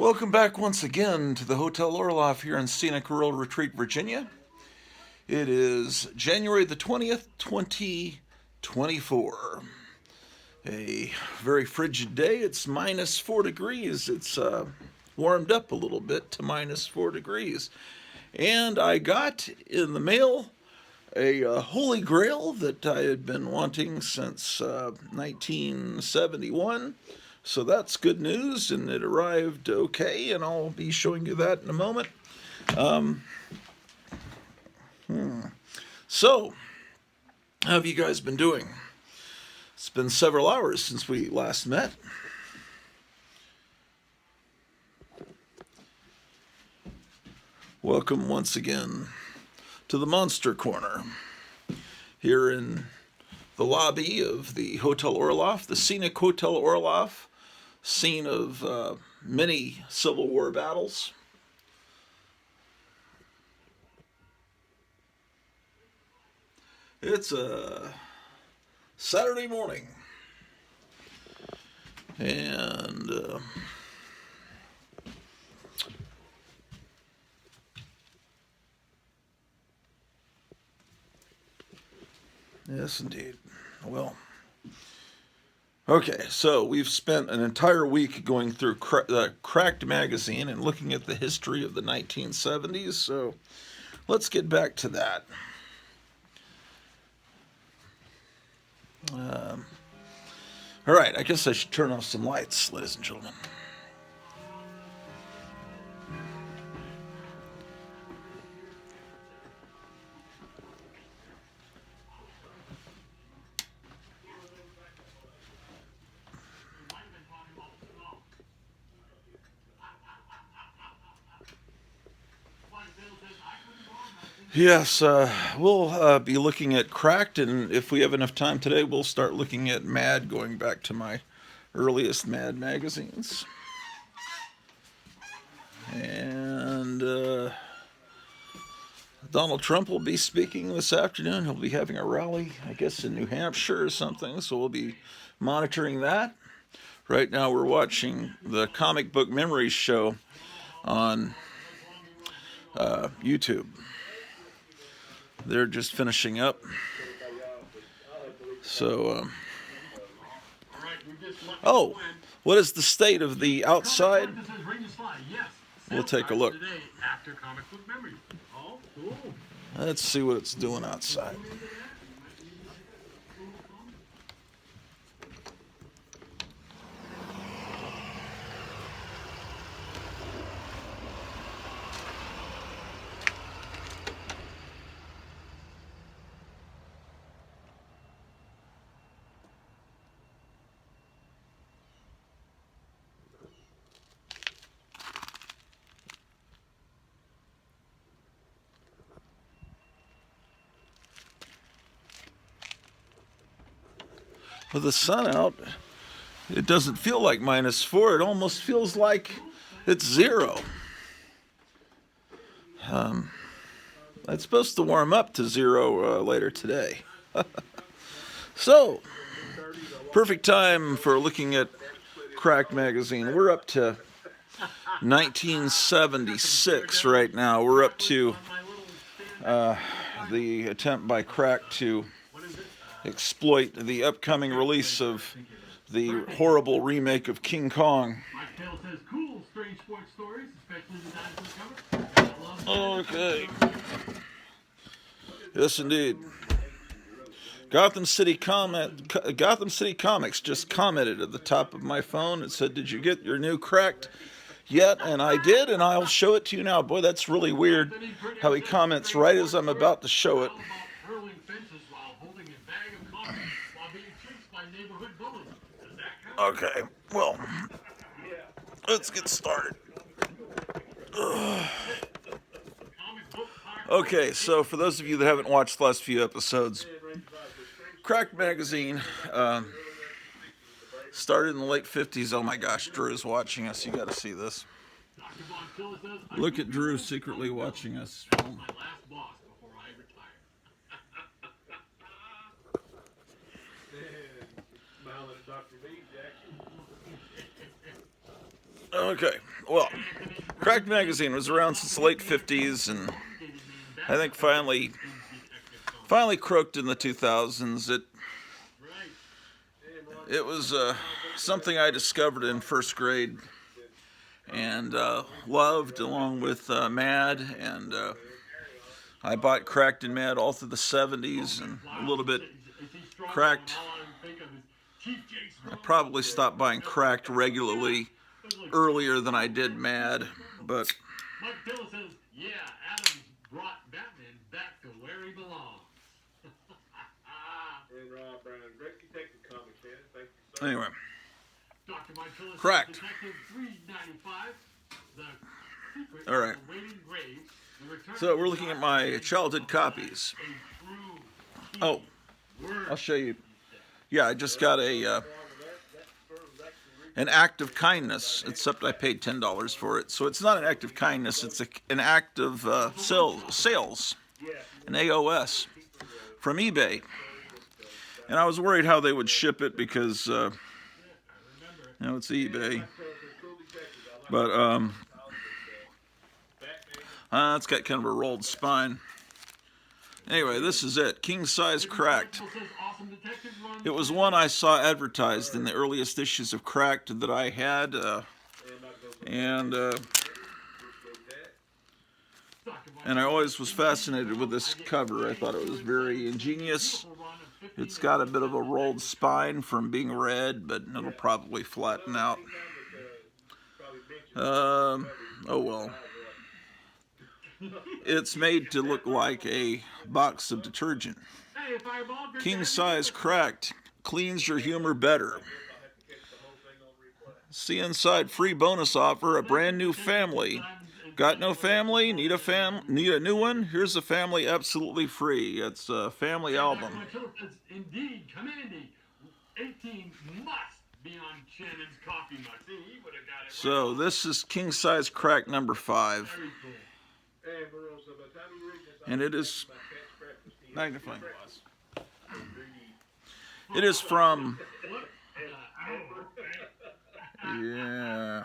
Welcome back once again to the Hotel Orloff here in scenic rural Retreat, Virginia. It is January the 20th, 2024. A very frigid day. It's minus 4 degrees. It's warmed up a little bit to minus 4 degrees. And I got in the mail a Holy Grail that I had been wanting since 1971. So that's good news, and it arrived okay, and I'll be showing you that in a moment. So, how have you guys been doing? It's been several hours since we last met. Welcome once again to the Monster Corner here in the lobby of the Hotel Orloff, the scenic Hotel Orloff, scene of many Civil War battles. It's a Saturday morning, and yes, indeed. Well, okay, so we've spent an entire week going through the Cracked magazine and looking at the history of the 1970s, so let's get back to that. All right, I guess I should turn off some lights, ladies and gentlemen. Yes, we'll be looking at Cracked, and if we have enough time today, we'll start looking at Mad, going back to my earliest Mad magazines. And Donald Trump will be speaking this afternoon. He'll be having a rally, I guess, in New Hampshire or something, so we'll be monitoring that. Right now, we're watching the Comic Book Memories show on YouTube. They're just finishing up. So, oh, what is the state of the outside? We'll take a look. Let's see what it's doing outside. With the sun out, it doesn't feel like minus 4. It almost feels like it's 0. It's supposed to warm up to 0 later today. So, perfect time for looking at Cracked magazine. We're up to 1976 right now. We're up to the attempt by Cracked to exploit the upcoming release of the horrible remake of King Kong. Okay. Yes, indeed. Gotham City Comics just commented at the top of my phone. It said, "Did you get your new Cracked yet?" And I did, and I'll show it to you now. Boy, that's really weird how he comments right as I'm about to show it. Okay, well, let's get started. Okay, so for those of you that haven't watched the last few episodes, Cracked magazine started in the late 50s. Oh my gosh, Drew's watching us. You got to see this. Look at Drew secretly watching us film. Okay, well, Cracked Magazine was around since the late 50s, and I think finally croaked in the 2000s. It was something I discovered in first grade and loved, along with Mad, and I bought Cracked and Mad all through the 70s and a little bit Cracked. I probably stopped buying Cracked regularly earlier than I did Mad, but Mike Dilla says, yeah, Adams brought Batman back to where he belongs. And Rob Brown, great detective comics, man. Thank you so anyway, Dr. Mike Dilla says, Cracked. Detective 395, The Secret All right. of the Waiting Grave. The Return So of we're the looking at Dark my Knight childhood of copies. a true Oh, word. I'll show you. Yeah, I just got an act of kindness, except I paid $10 for it. So it's not an act of kindness, it's an act of sales, an AOS, from eBay. And I was worried how they would ship it because, it's eBay. But, it's got kind of a rolled spine. Anyway, this is it. King Size Cracked. It was one I saw advertised in the earliest issues of Cracked that I had, and I always was fascinated with this cover. I thought it was very ingenious. It's got a bit of a rolled spine from being red, but it'll probably flatten out. Oh well. It's made to look like a box of detergent. King Size Cracked cleans your humor better. See inside, free bonus offer, a brand new family. Got no family? Need a new one? Here's a family absolutely free. It's a family album. Indeed, commanding 18 must be on Shannon's coffee mug. See, he would have got it. So this is King Size Cracked number 5. And it is magnifying glass. It is from. Yeah.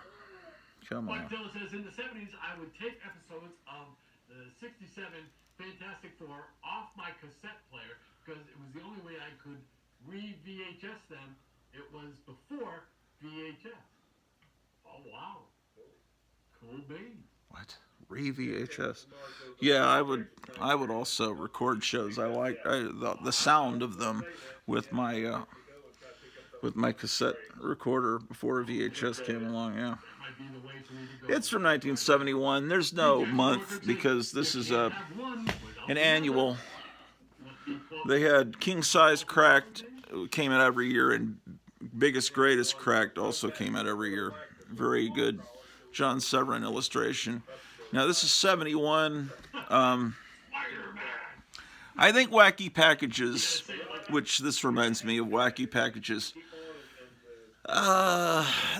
Come on. Mike Dilla says, in the 70s, I would take episodes of the 67 Fantastic Four off my cassette player because it was the only way I could re-VHS them. It was before VHS. Oh, wow. Cool beans. What? Re-VHS? Yeah, I would also record shows. I like the sound of them with my cassette recorder before VHS came along. Yeah, it's from 1971. There's no month because this is an annual. They had King Size Cracked, came out every year, and Biggest Greatest Cracked also came out every year. Very good John Severin illustration. Now this is 71. I think Wacky Packages, which this reminds me of Wacky Packages,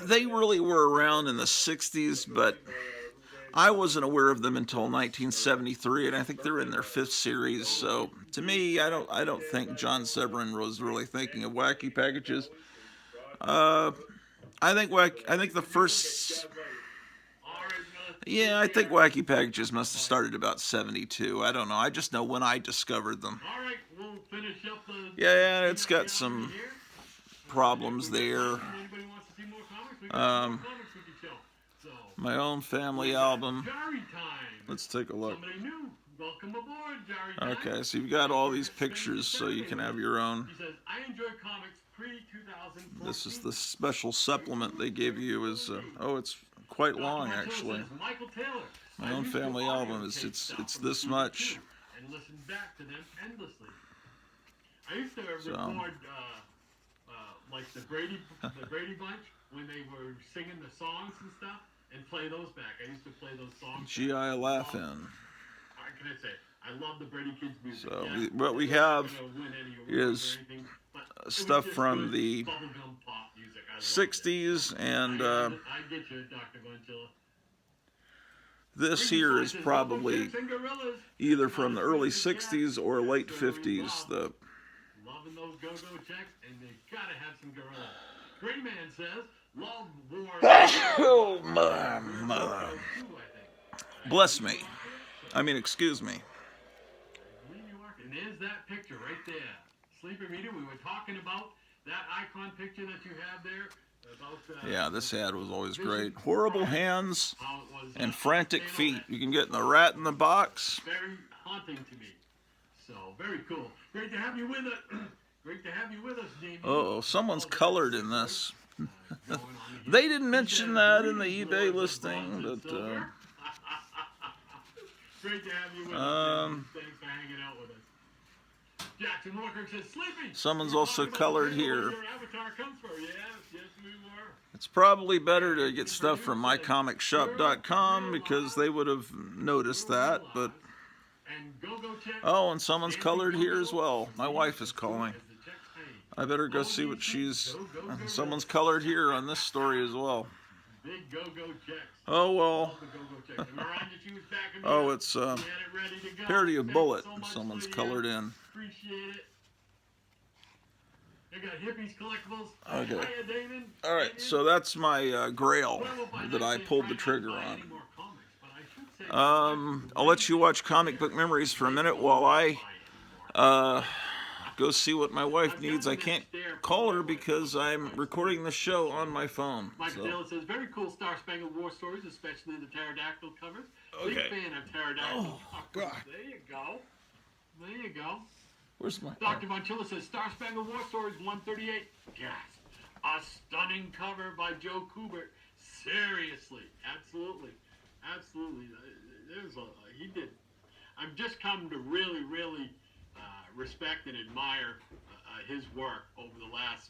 they really were around in the 60s, but I wasn't aware of them until 1973, and I think they're in their 5th series. So to me, I don't think John Severin was really thinking of Wacky Packages. I think the first. Yeah, I think Wacky Packages must have started about 72. I don't know. I just know when I discovered them. All right, we'll finish up the. Yeah, it's got some problems there. My Own Family album. Let's take a look. Welcome aboard, Okay, so you've got all these pictures, so you can have your own. He says, I enjoy comics pre-2014. This is the special supplement they gave you. It's quite long actually. My Own Family album it's this much. And listen back to them endlessly. I used to record like the Brady Bunch when they were singing the songs and stuff, and play those back. I used to play those songs. G.I. Laugh-In. What can I say? I love the Brady Kids music. So what we have is stuff from the 60s, and I get you, Dr. Vonchilla. This here is probably either from the early 60s or late 50s. Loving those go-go checks, and they gotta have some gorillas. Gray Man says, love war Oh, my mother. Bless me. I mean, excuse me. New York, and there's that picture right there. Sleepy Reader, we were talking about that icon picture that you have there. About, Yeah, this ad was always Vision great. Horrible Prime, hands how it was, and frantic panel feet. that You can get in the rat in the box. very haunting to me. So, very cool. Great to have you with us. Great to have you with us, Damien. Oh, someone's colored in this. Going on here. They didn't mention that in the Greetings, eBay lords of listing, bronze and but silver. Great to have you with us. Damien. Thanks for hanging out with us. Jackson Walker says, Sleepy. Someone's we were also talking about colored the table here. where Your avatar comes from. Yes, we were. it's probably better to get stuff from mycomicshop.com because they would have noticed that. But And go check. oh, and someone's colored here as well. My wife is calling. As the checks paid. I better go see what she's. Someone's colored here on this story as well. Big go checks. Oh well. All the go checks. And Miranda, she was backing me Oh, up. it's She had it ready to go. parody of Thanks Bullet. so much, Someone's Lydia. colored in. Appreciate it. They got Hippies Collectibles. Okay. Hiya, Damon. All right, Damon. so that's my Grail Well, by that now, I they pulled the try not to trigger buy on. any more comics, but I should say I'll let you watch Comic Book Memories for a minute while I go see what my wife needs. I can't call her because I'm recording the show on my phone. Michael So. Taylor says, very cool Star Spangled War stories, especially the pterodactyl covers. Okay. Big fan of pterodactyl Oh, covers. God. There you go. There you go. Where's my... Dr. Von Chilla says, Star Spangled War Stories 138. Gasp. A stunning cover by Joe Kubert. Seriously. Absolutely. Absolutely. He did. I've just come to really, really respect and admire his work over the last,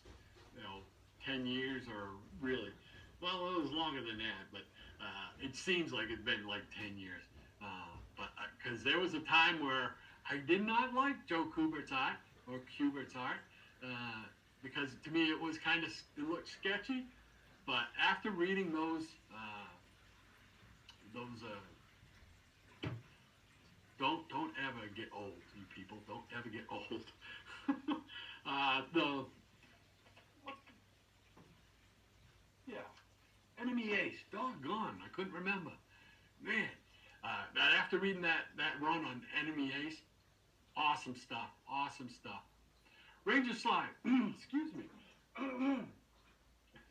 10 years or really. Well, it was longer than that, but it seems like it's been like 10 years. But because there was a time where I did not like Joe Kubert's art or Kubert's art because to me it was it looked sketchy. But after reading those don't ever get old, you people. Don't ever get old. Enemy Ace, doggone, I couldn't remember. Man, after reading that run on Enemy Ace, awesome stuff, awesome stuff. Ranger Slide, excuse me.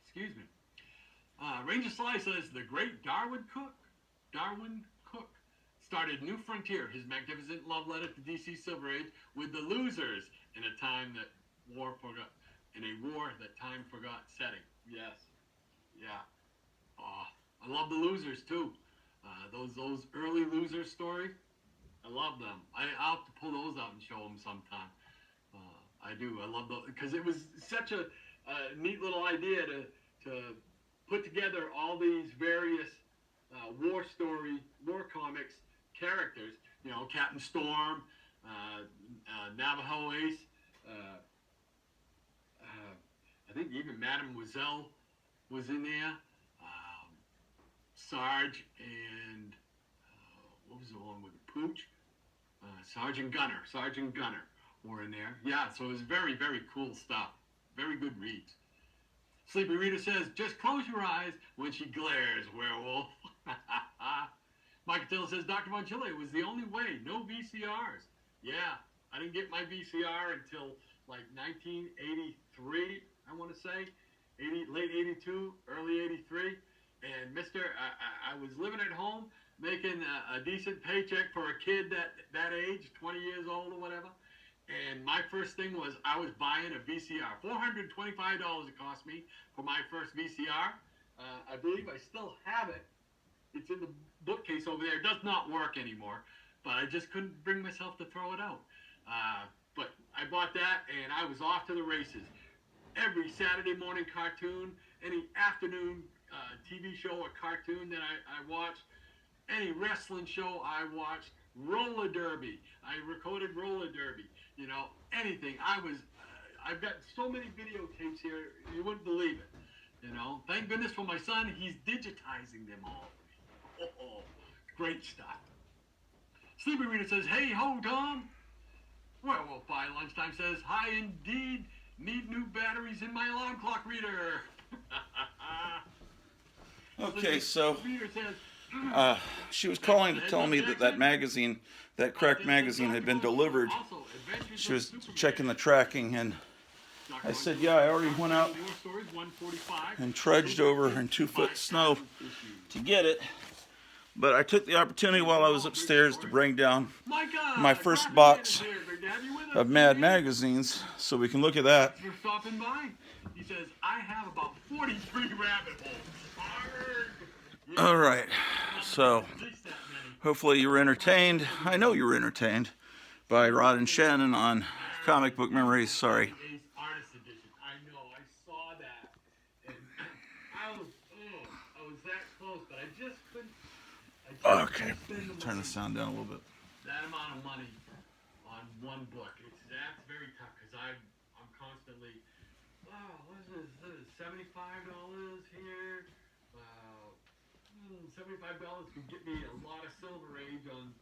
Excuse me. Ranger Sly says, the great Darwin Cook started New Frontier, his magnificent love letter to DC Silver Age with the losers in a war that time forgot setting. Yes. Yeah. I love the losers too. Those early losers stories, I love them. I'll have to pull those out and show them sometime. I do. I love those because it was such a neat little idea to put together all these various war comics characters. Captain Storm, Navajo Ace. I think even Mademoiselle was in there. Sarge and what was the one with the Pooch? Sergeant Gunner were in there. Yeah, so it was very, very cool stuff. Very good reads. Sleepy Reader says, just close your eyes when she glares, werewolf. Michael Taylor says, Dr. Von Chile was the only way. No VCRs. Yeah, I didn't get my VCR until like 1983, I want to say. Late 82, early 83. And I was living at home, making a decent paycheck for a kid that age, 20 years old or whatever. And my first thing was I was buying a VCR. $425 it cost me for my first VCR. I believe I still have it. It's in the bookcase over there. It does not work anymore, but I just couldn't bring myself to throw it out. But I bought that, and I was off to the races. Every Saturday morning cartoon, any afternoon TV show or cartoon that I watched, any wrestling show I watched, roller derby. I recorded roller derby. Anything. I've got so many videotapes here, you wouldn't believe it. Thank goodness for my son, he's digitizing them all. Oh, great stuff. Sleepy Reader says, hey ho, Tom. Werewolf by Lunchtime says, hi indeed. Need new batteries in my alarm clock reader. Okay, so Peter says, she was calling to tell me that magazine, that cracked magazine, had been delivered. also, Adventures She of was Superman. checking the tracking, and I said, yeah, I already went out War Stories 145. and trudged over in 2-foot snow to get it. But I took the opportunity while I was upstairs to bring down my first box of Mad magazines so we can look at that. For stopping by. He says, I have about 43 rabbit holes. All right, so hopefully you were entertained. I know you were entertained by Rod and Shannon on Comic Book Memories. Sorry. Artist edition. I know, I saw that. And I was that close, but I just couldn't. Okay, turn the sound down a little bit. That amount of money on one book, that's very tough because I'm constantly, what is this? $75 here. $75 could get me a lot of Silver Age on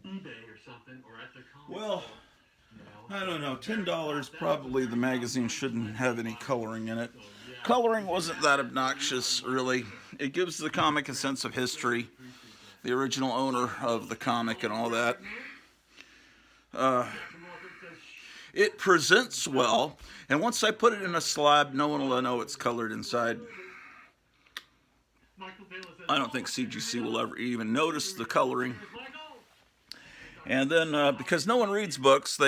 eBay or something, or at the comic Well, store, you know. I don't know. $10 probably the magazine shouldn't have any coloring in it. Coloring wasn't that obnoxious, really. It gives the comic a sense of history, the original owner of the comic and all that. It presents well, and once I put it in a slab, no one will know it's colored inside. I don't think CGC will ever even notice the coloring. And then, because no one reads books,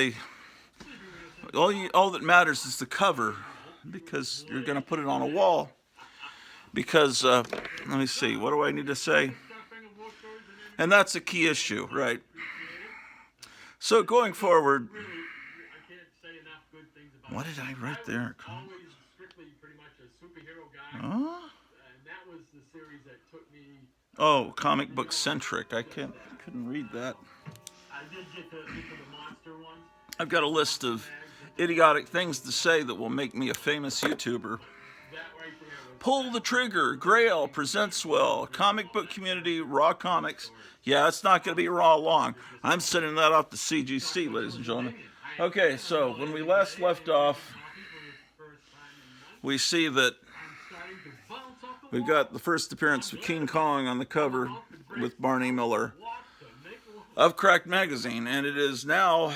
all that matters is the cover, because you're going to put it on a wall. Because, let me see, what do I need to say? And that's a key issue, right? So going forward, what did I write there? Oh, comic book centric. I couldn't read that. I've got a list of idiotic things to say that will make me a famous YouTuber. Pull the Trigger, Grail, Presents Well, Comic Book Community, Raw Comics. Yeah, it's not going to be raw long. I'm sending that off to CGC, ladies and gentlemen. Okay, so when we last left off, we see that we've got the first appearance of King Kong on the cover with Barney Miller of Cracked Magazine, and it is now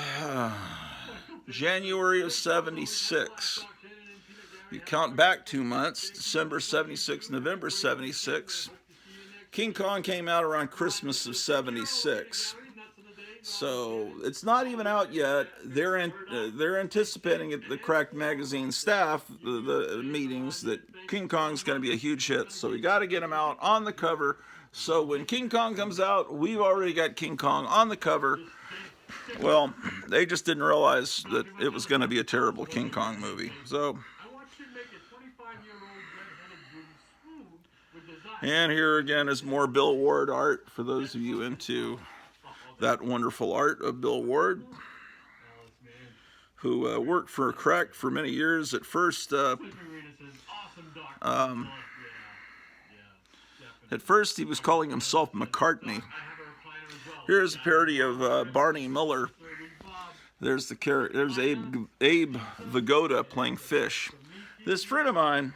January of 76. You count back 2 months, December 76, November 76. King Kong came out around Christmas of 76. So it's not even out yet. They're anticipating at the Cracked Magazine staff, the meetings, that King Kong's going to be a huge hit. So we got to get him out on the cover. So when King Kong comes out, we've already got King Kong on the cover. Well, they just didn't realize that it was going to be a terrible King Kong movie. So, and here again is more Bill Ward art for those of you into that wonderful art of Bill Ward, who worked for Cracked for many years. At first, he was calling himself McCartney. Here's a parody of Barney Miller. There's Abe Vigoda playing Fish. This friend of mine,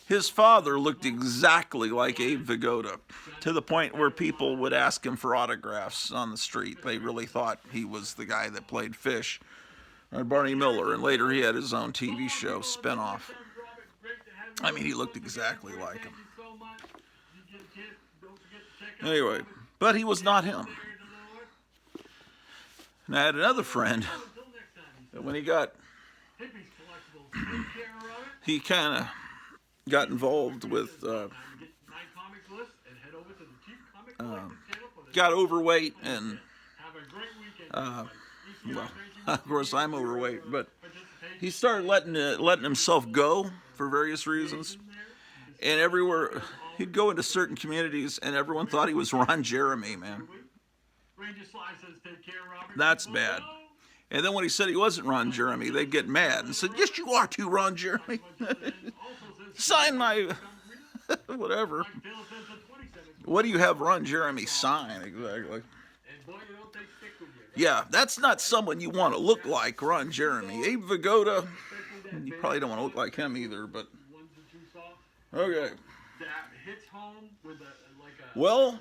his father looked exactly like Abe Vigoda, to the point where people would ask him for autographs on the street. They really thought he was the guy that played Fish, or Barney Miller, and later he had his own TV show spinoff. I mean, he looked exactly like him. Anyway, but he was not him. And I had another friend that when he kind of got involved with, got overweight, and, well, of course I'm overweight, but he started letting himself go for various reasons, and everywhere, he'd go into certain communities, and everyone thought he was Ron Jeremy, man. That's bad. And then when he said he wasn't Ron Jeremy, they'd get mad and said, yes, you are too, Ron Jeremy. Sign my whatever. What do you have Ron Jeremy sign exactly? Yeah, that's not someone you want to look like, Ron Jeremy. Abe Vigoda, you probably don't want to look like him either, but Okay. that hits home with a Well, nice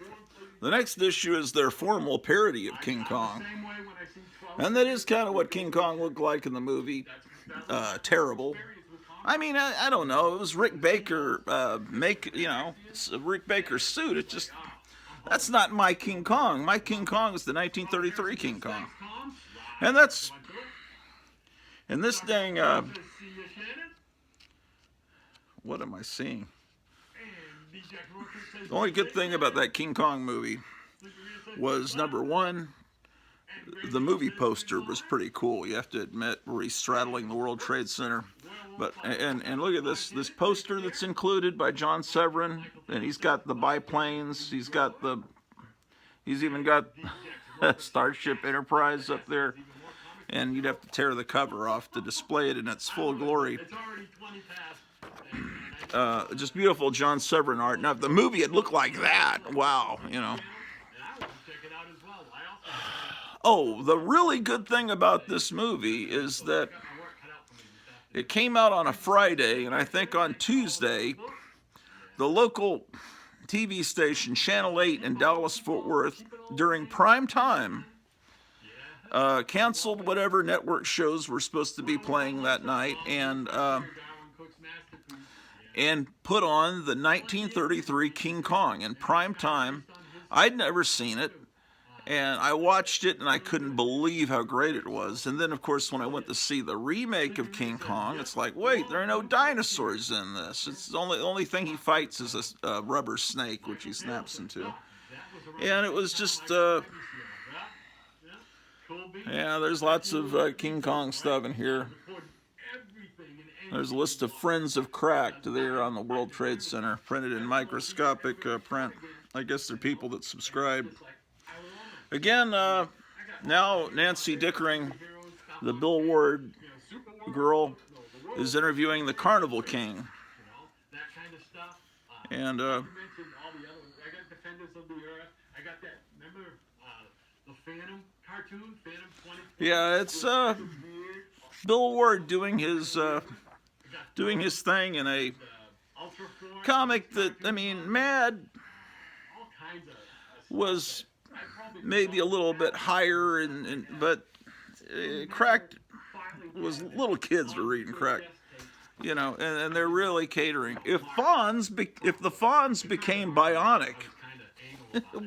warm fuzzy the next issue is their formal parody of King I'm Kong. the same way when I see 12 And that is kind of what King Kong looked like in the movie. Terrible. experience with Kong. I mean, I don't know. It was Rick Baker, Rick Baker's suit. It just, that's not my King Kong. My King Kong is the 1933 King Kong. And that's, and this dang, what am I seeing? The only good thing about that King Kong movie was, number one, the movie poster was pretty cool. You have to admit, where he's straddling the World Trade Center. But and look at this poster that's included by John Severin, and he's got the biplanes. He's even got Starship Enterprise up there, and you'd have to tear the cover off to display it in its full glory. Just beautiful John Severin art. Now, if the movie had looked like that, wow, you know. Oh, the really good thing about this movie is that it came out on a Friday, and I think on Tuesday, the local TV station, Channel 8 in Dallas-Fort Worth, during prime time, canceled whatever network shows were supposed to be playing that night, and put on the 1933 King Kong in prime time. I'd never seen it. And I watched it, and I couldn't believe how great it was. And then, of course, when I went to see the remake of King Kong, it's like, wait, there are no dinosaurs in this. It's the only thing he fights is a rubber snake, which he snaps into. And it was just, yeah, there's lots of King Kong stuff in here. There's a list of Friends of Cracked there on the World Trade Center, printed in microscopic print. I guess they're people that subscribe. Again, now Nancy Dickering, the Bill Ward girl, is interviewing the Carnival King. And, yeah, it's Bill Ward doing his thing in a comic that, I mean, Mad was maybe a little bit higher, but Cracked was, little kids were reading Cracked, you know, and they're really catering. If the Fonz became bionic,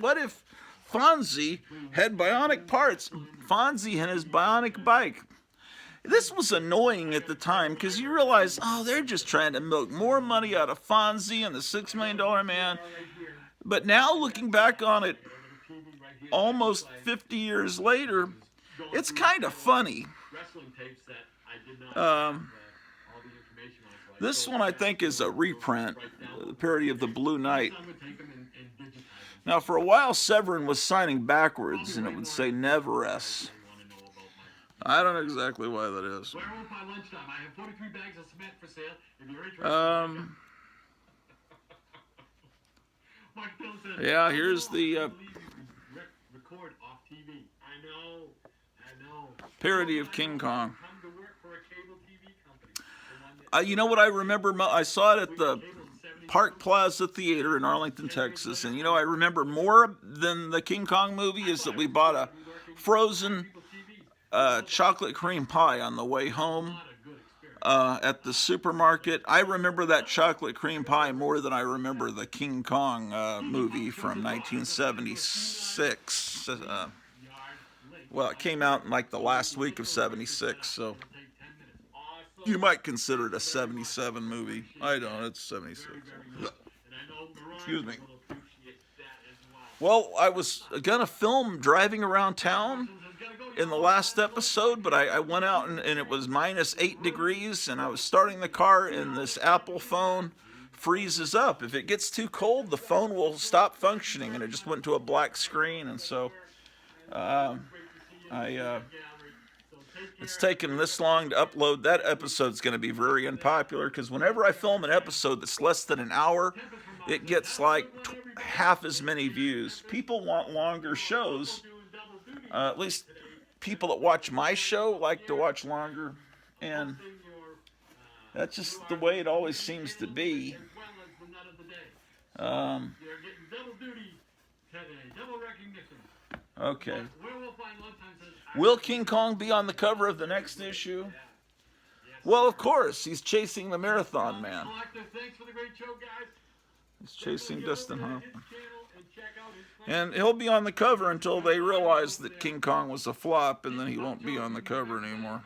what if Fonzie had bionic parts? Fonzie and his bionic bike. This was annoying at the time because you realize, oh, they're just trying to milk more money out of Fonzie and the $6 Million Man. But now, looking back on it, almost 50 years later, it's kind of funny. This one, I think, is a reprint, the parody of the Blue Knight. Now, for a while, Severin was signing backwards, and it would say Neveress. I don't know exactly why that is. Yeah, here's the parody of King Kong. You know what I remember? I saw it at the Park Plaza Theater in Arlington, Texas, and you know I remember more than the King Kong movie is that we bought a frozen chocolate cream pie on the way home at the supermarket. I remember that chocolate cream pie more than I remember the King Kong movie from 1976. Well, it came out in like the last week of 76, so you might consider it a 77 movie. I don't, it's 76. Excuse me. Well, I was gonna film driving around town in the last episode, but I went out and it was -8 degrees, and I was starting the car, and this Apple phone freezes up. If it gets too cold, the phone will stop functioning, and it just went to a black screen, and so it's taken this long to upload. That episode's going to be very unpopular because whenever I film an episode that's less than an hour, it gets like half as many views. People want longer shows. At least people that watch my show like to watch longer. And That's just the way it always seems to be. As well as the nut of the day. Um, You're getting double duty today, double recognition. okay. Werewolf by Lunchtime says, Will King Kong be on the cover of the next issue? Well, of course. He's chasing the Marathon Man. Thanks for the great show, guys. He's chasing Dustin Hoffman. And check out his And he'll be on the cover until they realize that King Kong was a flop, and then he won't be on the cover anymore.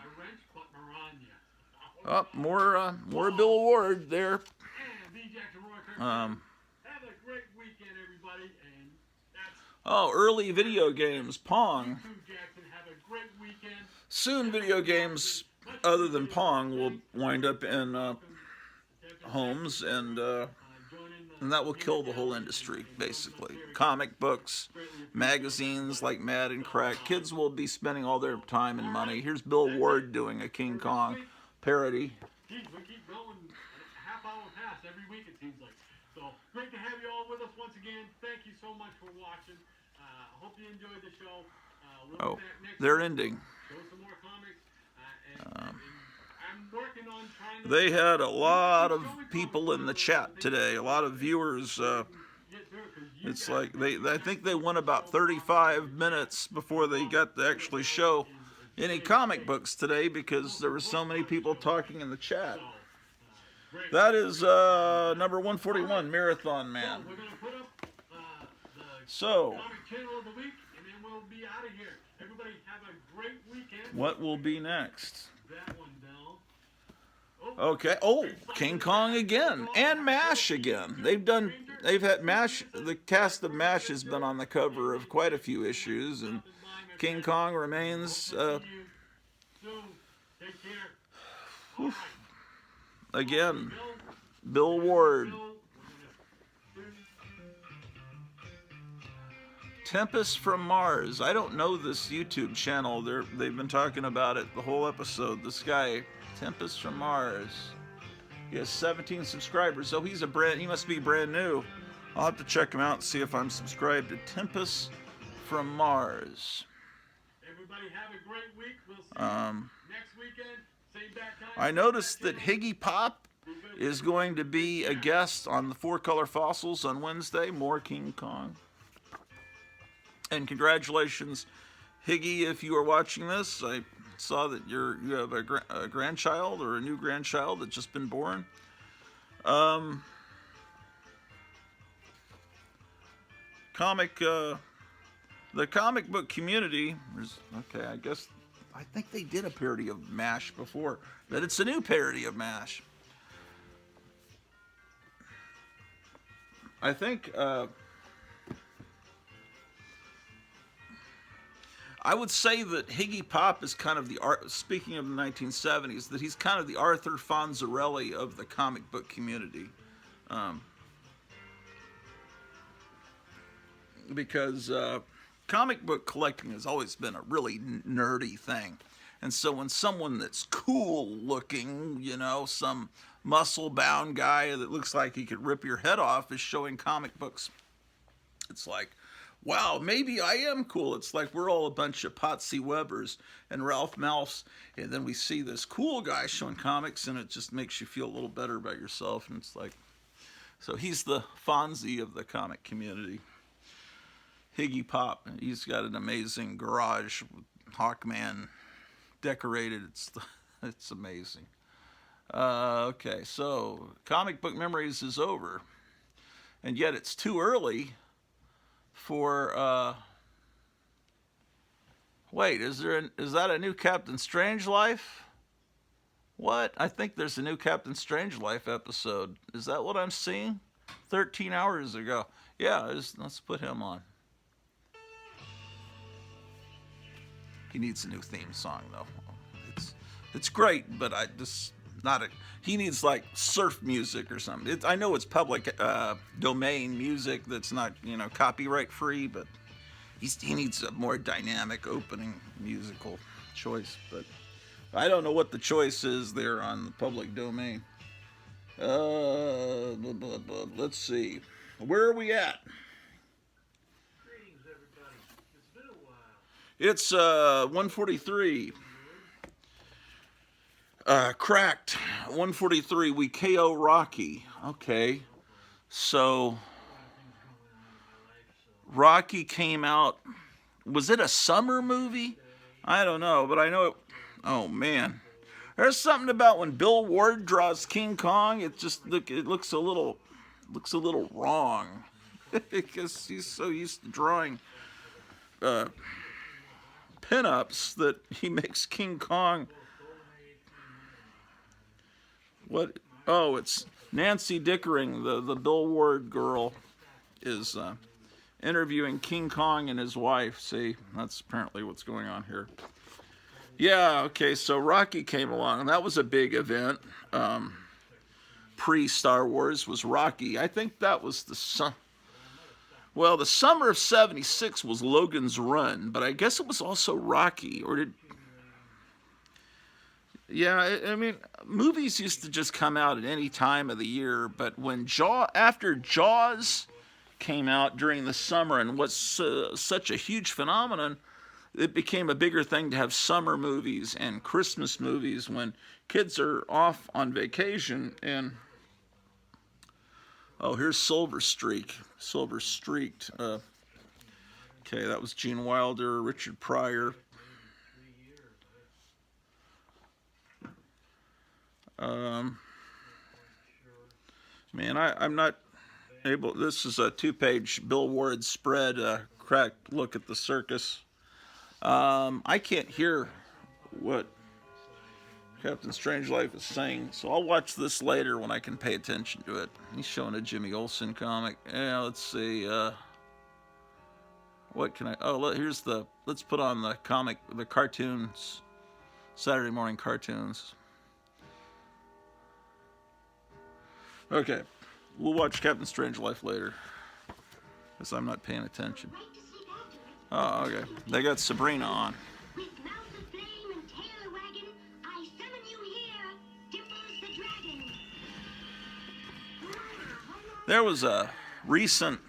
Oh, more Bill Ward there. Have a great weekend, everybody. And that's Oh, early video games, Pong. Jackson. Have a great weekend. Soon video games other than Pong will wind up in homes, and that will kill the whole industry, basically. Comic books, magazines like Mad and Crack. Kids will be spending all their time and money. Here's Bill Ward doing a King Kong parody. Geez, we keep going a half hour past every week, it seems like. So great to have you all with us once again. Thank you so much for watching. Hope you enjoyed the show. We'll be back next They're week. ending. Show some more comics. And I'm working on trying to They had a lot of people in the chat today, a lot of viewers. It's like I think they went about 35 minutes before they got to actually show any comic books today because there were so many people talking in the chat. That is number 141, Marathon Man. We're going to put up the So, comic channel of the week, and then we'll be out of here. Everybody have a great weekend. what will be next? That one, Bill. Okay. Oh, King Kong again and MASH again. They've had MASH. The cast of MASH has been on the cover of quite a few issues, and King Kong remains. Soon. Take care. All right. Again, Bill Ward. Tempest from Mars. I don't know this YouTube channel. They've been talking about it the whole episode. This guy, Tempest from Mars. He has 17 subscribers, so he must be brand new. I'll have to check him out and see if I'm subscribed to Tempest from Mars. Everybody have a great week. We'll see you next weekend. Same bad time. I noticed that Higgy Pop is going to be a guest on the Four Color Fossils on Wednesday. More King Kong. And congratulations, Higgy, if you are watching this. I saw that you have a grandchild or a new grandchild that's just been born. The comic book community is okay. I think they did a parody of MASH before. That it's a new parody of MASH. I think. I would say that Higgy Pop is kind of speaking of the 1970s, that he's kind of the Arthur Fonzarelli of the comic book community. Because comic book collecting has always been a really nerdy thing. And so when someone that's cool looking, some muscle-bound guy that looks like he could rip your head off is showing comic books, it's like, wow, maybe I am cool. It's like we're all a bunch of Patsy Webbers and Ralph Malphs, and then we see this cool guy showing comics, and it just makes you feel a little better about yourself. And it's like, so he's the Fonzie of the comic community. Higgy Pop, he's got an amazing garage with Hawkman decorated. It's amazing. Okay, so Comic Book Memories is over, and yet it's too early for wait, is that a new Captain Strangeliffe? What? I think there's a new Captain Strangeliffe episode. Is that what I'm seeing? 13 hours ago. Yeah, let's put him on. He needs a new theme song though. It's great, but he needs like surf music or something. I know it's public domain music that's not copyright free, but he needs a more dynamic opening musical choice. But I don't know what the choice is there on the public domain. Let's see, where are we at? Greetings, everybody. It's been a while. It's 1:43. Cracked 143. We KO Rocky. Okay, so Rocky came out. Was it a summer movie? I don't know, but I know it. Oh man, there's something about when Bill Ward draws King Kong. It looks a little wrong because he's so used to drawing pinups that he makes King Kong. What? Oh, it's Nancy Dickering, the Bill Ward girl, is interviewing King Kong and his wife. See, that's apparently what's going on here. Yeah, okay, so Rocky came along, and that was a big event. Pre-Star Wars was Rocky. I think that was the summer of '76 was Logan's Run, but I guess it was also Rocky, or did... Yeah, I mean, movies used to just come out at any time of the year, but when after Jaws came out during the summer and was such a huge phenomenon, it became a bigger thing to have summer movies and Christmas movies when kids are off on vacation. And oh, here's Silver Streaked. Okay, that was Gene Wilder, Richard Pryor. Man, I'm not able. This is a 2-page Bill Ward spread. Cracked look at the circus. I can't hear what Captain Strangelove is saying, so I'll watch this later when I can pay attention to it. He's showing a Jimmy Olsen comic. Yeah, let's see. What can I? Oh, let's put on the cartoons, Saturday morning cartoons. Okay, we'll watch Captain Strangelove later, because I'm not paying attention. Oh, okay. They got Sabrina on. There was a recent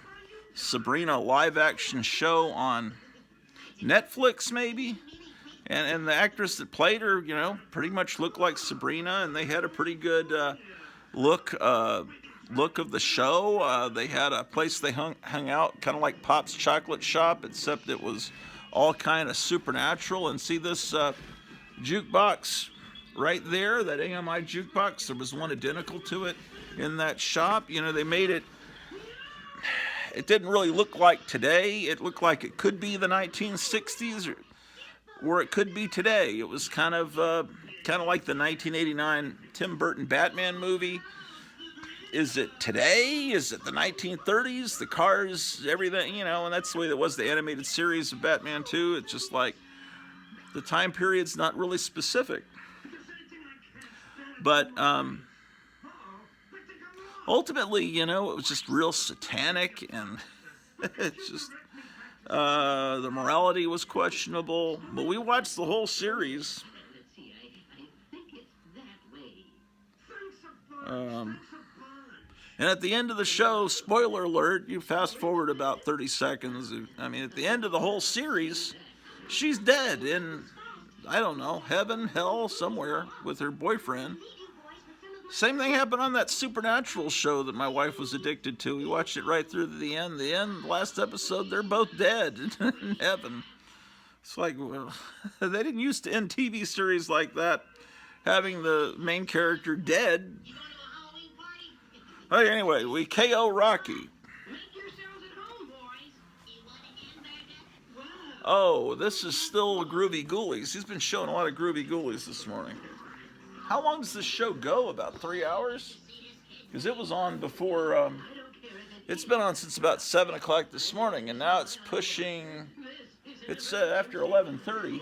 Sabrina live-action show on Netflix, maybe, and the actress that played her, pretty much looked like Sabrina, and they had a pretty good look of the show. They had a place they hung out, kind of like Pop's Chocolate Shop, except it was all kind of supernatural. And see this jukebox right there, that AMI jukebox? There was one identical to it in that shop. They made it. It didn't really look like today. It looked like it could be the 1960s, or it could be today. It was kind of like the 1989 Tim Burton Batman movie. Is it today? Is it the 1930s? The cars, everything, and that's the way it was the animated series of Batman 2. It's just like the time period's not really specific. But ultimately, it was just real satanic, and it's just the morality was questionable. But we watched the whole series. And at the end of the show, spoiler alert, you fast forward about 30 seconds. I mean, at the end of the whole series, she's dead in, I don't know, heaven, hell, somewhere with her boyfriend. Same thing happened on that Supernatural show that my wife was addicted to. We watched it right through to the end. The last episode, they're both dead in heaven. It's like, well, they didn't used to end TV series like that, having the main character dead. Okay, anyway, we KO Rocky. Oh, this is still Groovy Ghoulies. He's been showing a lot of Groovy Ghoulies this morning. How long does this show go? About 3 hours? Because it was on before, it's been on since about 7 o'clock this morning, and now it's pushing, it's after 11:30.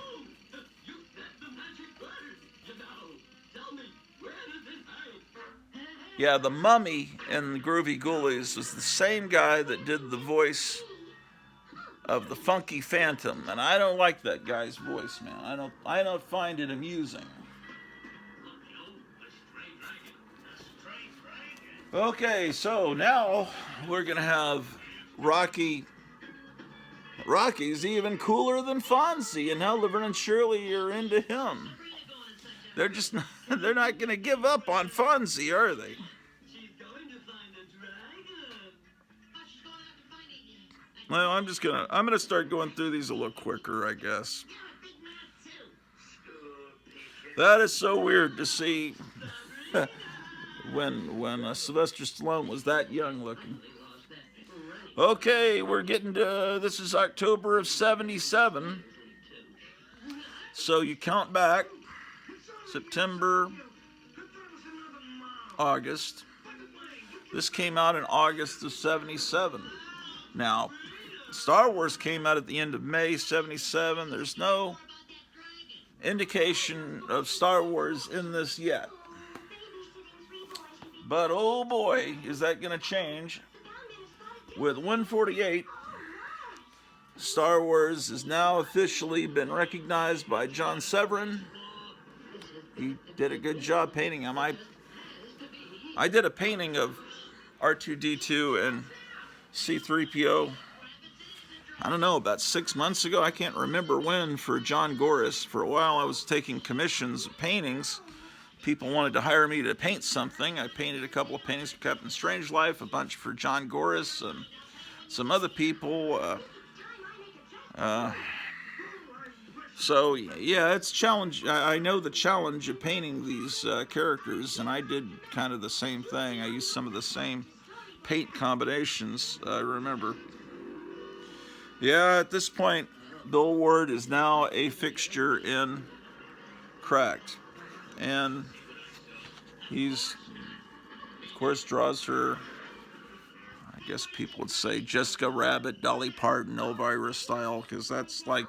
Yeah, the mummy in the Groovy Ghoulies was the same guy that did the voice of the Funky Phantom, and I don't like that guy's voice, man. I don't find it amusing. Okay, so now we're gonna have Rocky. Rocky's even cooler than Fonzie, and now Laverne and Shirley are into him. They're just not, they're not going to give up on Fonzie, are they? She's going to find a dragon. Oh, she's going out to find it. Well, I'm gonna start going through these a little quicker, I guess. You're a big man too. That is so weird to see when Sylvester Stallone was that young looking. Okay, we're getting to, this is October of 77. So you count back, September, August. This came out in August of 77. Now, Star Wars came out at the end of May 77. There's no indication of Star Wars in this yet. But oh boy, is that going to change. With 148, Star Wars has now officially been recognized by John Severin. He did a good job painting him. I did a painting of R2-D2 and C-3PO, I don't know, about 6 months ago. I can't remember when, for John Gores. For a while I was taking commissions of paintings. People wanted to hire me to paint something. I painted a couple of paintings for Captain Strangelove, a bunch for John Gores, and some other people. So yeah, it's challenge. I know the challenge of painting these characters, and I did kind of the same thing. I used some of the same paint combinations, I remember. Yeah, at this point, Bill Ward is now a fixture in Cracked. And he's, of course, draws her, I guess people would say, Jessica Rabbit, Dolly Parton, Elvira style, because that's like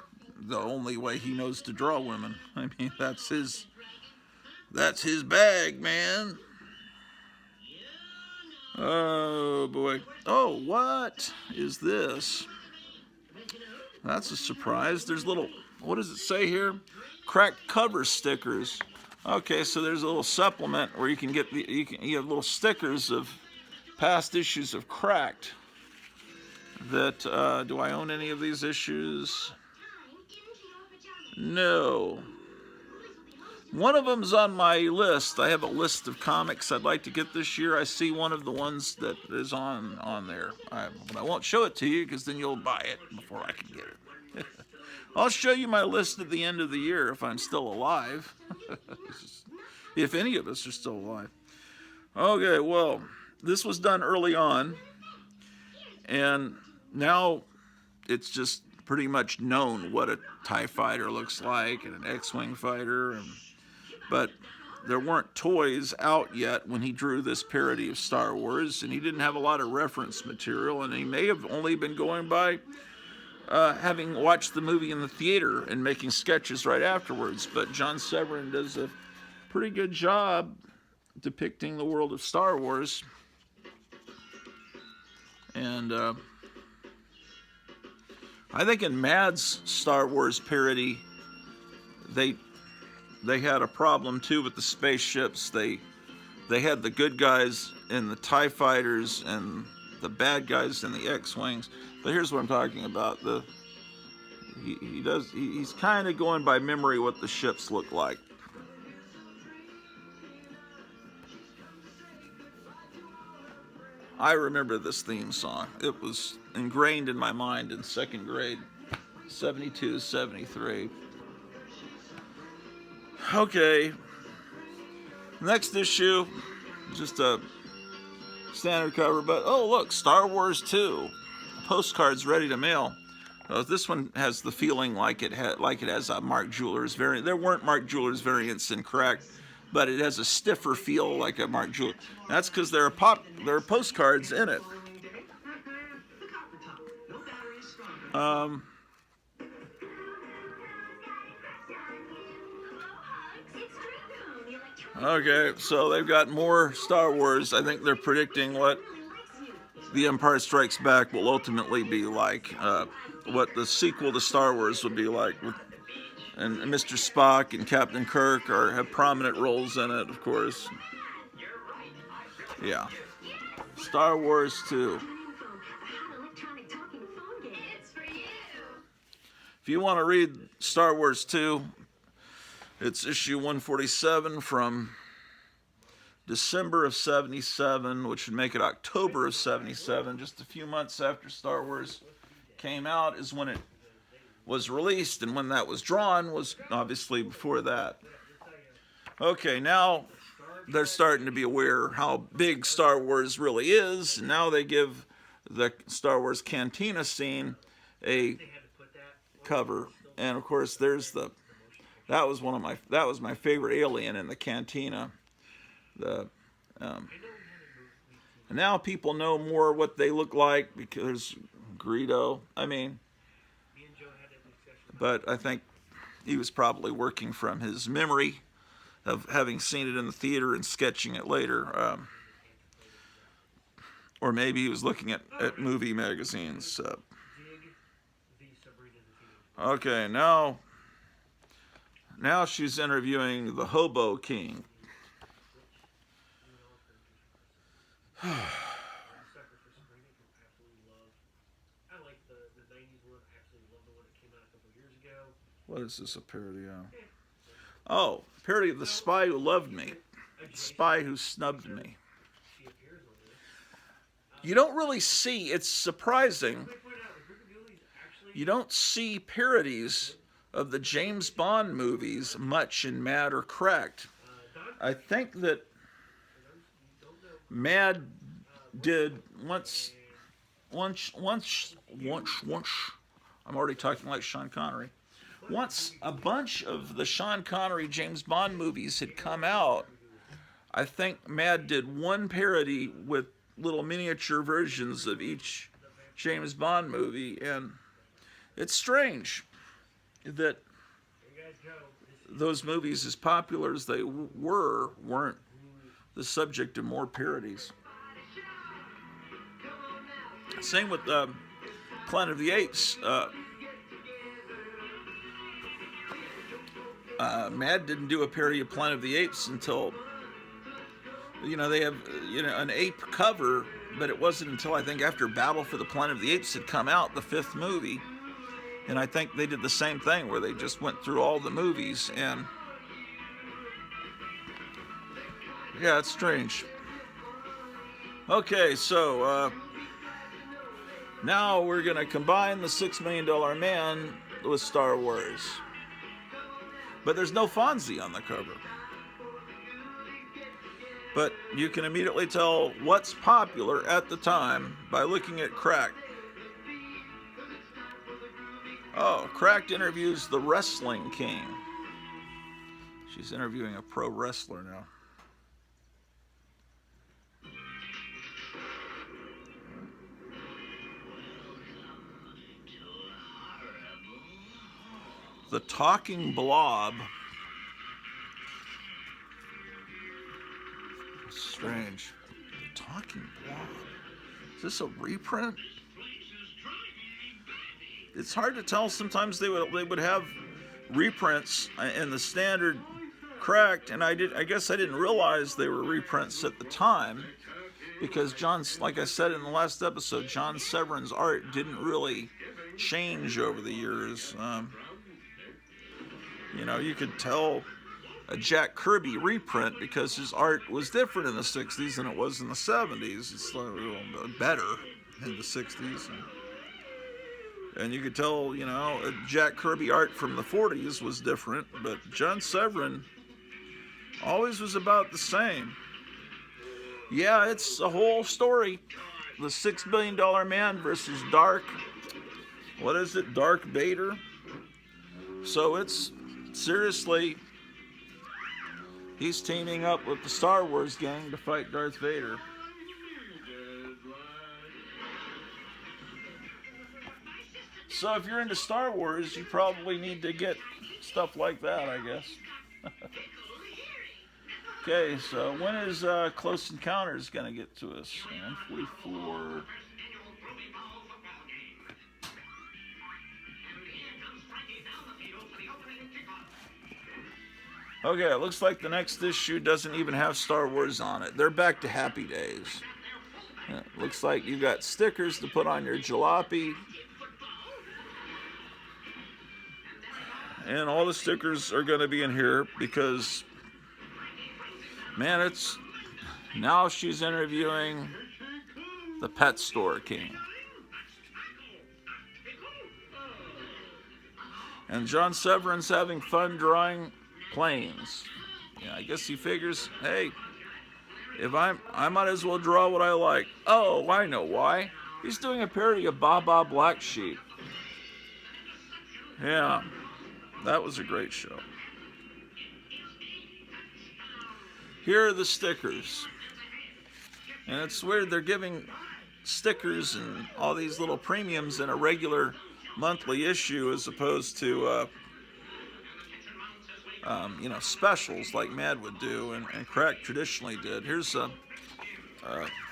the only way he knows to draw women. I mean, that's his bag, man. Oh, boy. Oh, what is this? That's a surprise. There's little, what does it say here? Cracked cover stickers. Okay, so there's a little supplement where you can get you have little stickers of past issues of Cracked. That do I own any of these issues? No. One of them's on my list. I have a list of comics I'd like to get this year. I see one of the ones that is on there. But I won't show it to you because then you'll buy it before I can get it. I'll show you my list at the end of the year if I'm still alive. If any of us are still alive. Okay, well, this was done early on. And now it's just pretty much known what a TIE fighter looks like and an X-Wing fighter. But there weren't toys out yet when he drew this parody of Star Wars. And he didn't have a lot of reference material. And he may have only been going by having watched the movie in the theater and making sketches right afterwards. But John Severin does a pretty good job depicting the world of Star Wars. And I think in Mad's Star Wars parody, they had a problem too with the spaceships. They had the good guys in the TIE fighters and the bad guys in the X-Wings. But here's what I'm talking about. He's kind of going by memory what the ships look like. I remember this theme song. It was ingrained in my mind in second grade, 72, 73. Okay. Next issue, just a standard cover, but oh look, Star Wars 2. Postcards ready to mail. This one has the feeling like it has a Mark Jewelers variant. There weren't Mark Jewelers variants in Cracked, but it has a stiffer feel like a Mark Jewelers. That's because there are postcards in it. Okay, so they've got more Star Wars. I think they're predicting what The Empire Strikes Back will ultimately be like, what the sequel to Star Wars will be like. And Mr. Spock and Captain Kirk have prominent roles in it, of course. Yeah. Star Wars 2. If you want to read Star Wars 2, It's issue 147 from December of 77, which would make it October of 77. Just a few months after Star Wars came out is when it was released, and when that was drawn was obviously before that. Okay, now they're starting to be aware how big Star Wars really is, and now they give the Star Wars Cantina scene a cover. And of course there's that was my favorite alien in the Cantina. And now people know more what they look like because Greedo. But I think he was probably working from his memory of having seen it in the theater and sketching it later. Or maybe he was looking at movie magazines. Okay, now she's interviewing the Hobo King. What is this a parody of? Oh, parody of The Spy Who Loved Me. The Spy Who Snubbed Me. You don't really see, it's surprising, you don't see parodies of the James Bond movies much in Mad or Cracked. I think that Mad did once, I'm already talking like Sean Connery. Once a bunch of the Sean Connery James Bond movies had come out, I think Mad did one parody with little miniature versions of each James Bond movie, and it's strange that those movies, as popular as they weren't the subject of more parodies. Same with Planet of the Apes. Mad didn't do a parody of Planet of the Apes until, they have, an ape cover, but it wasn't until I think after Battle for the Planet of the Apes had come out, the 5th movie. And I think they did the same thing where they just went through all the movies, and yeah, it's strange. Okay, so now we're going to combine the $6 Million Man with Star Wars. But there's no Fonzie on the cover. But you can immediately tell what's popular at the time by looking at Cracked. Oh, Cracked interviews the Wrestling King. She's interviewing a pro wrestler now. The Talking Blob. Strange. The Talking Blob. Is this a reprint? It's hard to tell. Sometimes they would have reprints in the standard Cracked, and I guess I didn't realize they were reprints at the time, because like I said in the last episode, John Severin's art didn't really change over the years. You could tell a Jack Kirby reprint because his art was different in the 60s than it was in the 70s. It's a little bit better in the 60s. And you could tell, Jack Kirby art from the 40s was different, but John Severin always was about the same. Yeah, it's a whole story. The $6 Billion Man versus Dark Vader. So it's seriously, he's teaming up with the Star Wars gang to fight Darth Vader. So if you're into Star Wars, you probably need to get stuff like that, I guess. Okay, so when is Close Encounters going to get to us? 144. Okay, it looks like the next issue doesn't even have Star Wars on it. They're back to Happy Days. It looks like you got stickers to put on your jalopy. and all the stickers are going to be in here because, man, it's now she's interviewing the pet store king. And John Severin's having fun drawing planes. Yeah, I guess he figures, hey, if I might as well draw what I like. Oh, I know why. He's doing a parody of Baa Black Sheep. Yeah, that was a great show. Here are the stickers. And it's weird, they're giving stickers and all these little premiums in a regular monthly issue as opposed to specials like Mad would do and Crack traditionally did. Here's a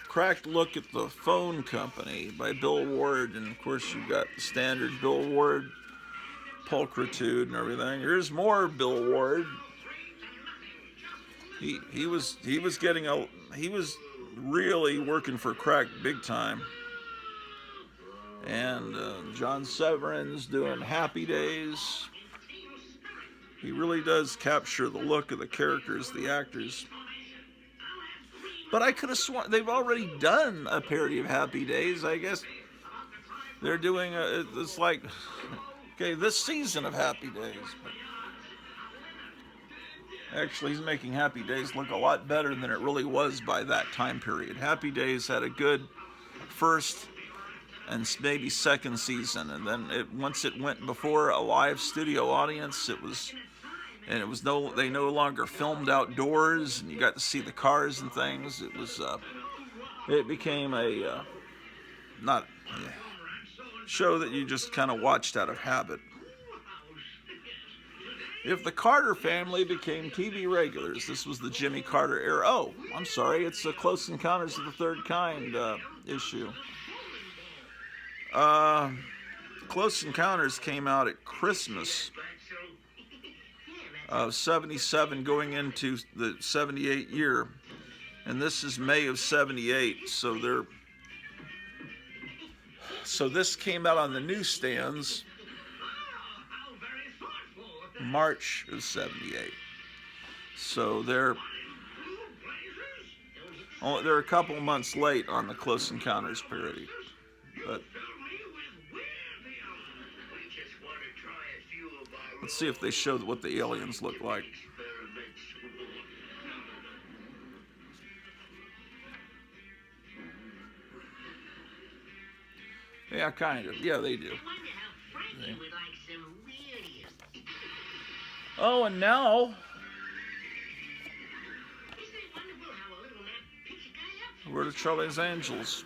cracked look at the phone company by Bill Ward, and of course you've got the standard Bill Ward pulchritude and everything. Here's more Bill Ward. He was really working for Crack big time. And John Severin's doing Happy Days. He really does capture the look of the characters, the actors. But I could have sworn they've already done a parody of Happy Days. I guess they're doing it's like, okay, this season of Happy Days. But actually, he's making Happy Days look a lot better than it really was by that time period. Happy Days had a good first and maybe second season, and then once it went before a live studio audience, they no longer filmed outdoors, and you got to see the cars and things. It became a show that you just kind of watched out of habit. If the Carter family became TV regulars, this was the Jimmy Carter era. Oh, I'm sorry, it's a Close Encounters of the Third Kind issue. Close Encounters came out at Christmas of 77 going into the 78 year, and this is May of 78, so this came out on the newsstands March of 78. So they're a couple months late on the Close Encounters parody. But let's see if they show what the aliens look like. Yeah, kind of. Yeah, they do. Okay. Oh, and now we're to Charlie's Angels.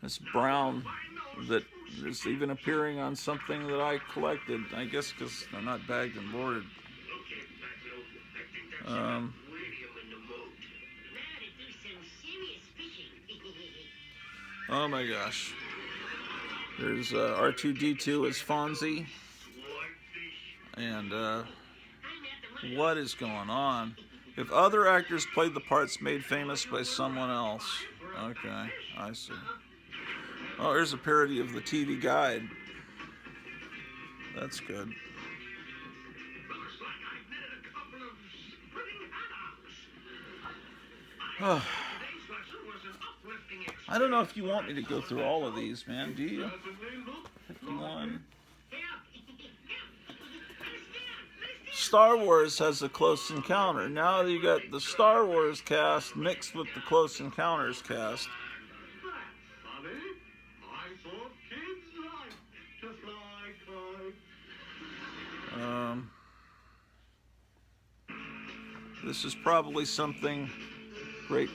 This brown that is even appearing on something that I collected, I guess because they're not bagged and boarded. Oh my gosh. There's R2-D2 as Fonzie. And what is going on? If other actors played the parts made famous by someone else. Okay, I see. Oh, here's a parody of the TV Guide. That's good. I don't know if you want me to go through all of these, man. Do you? 51. Star Wars has a Close Encounter. Now you got the Star Wars cast mixed with the Close Encounters cast. This is probably something great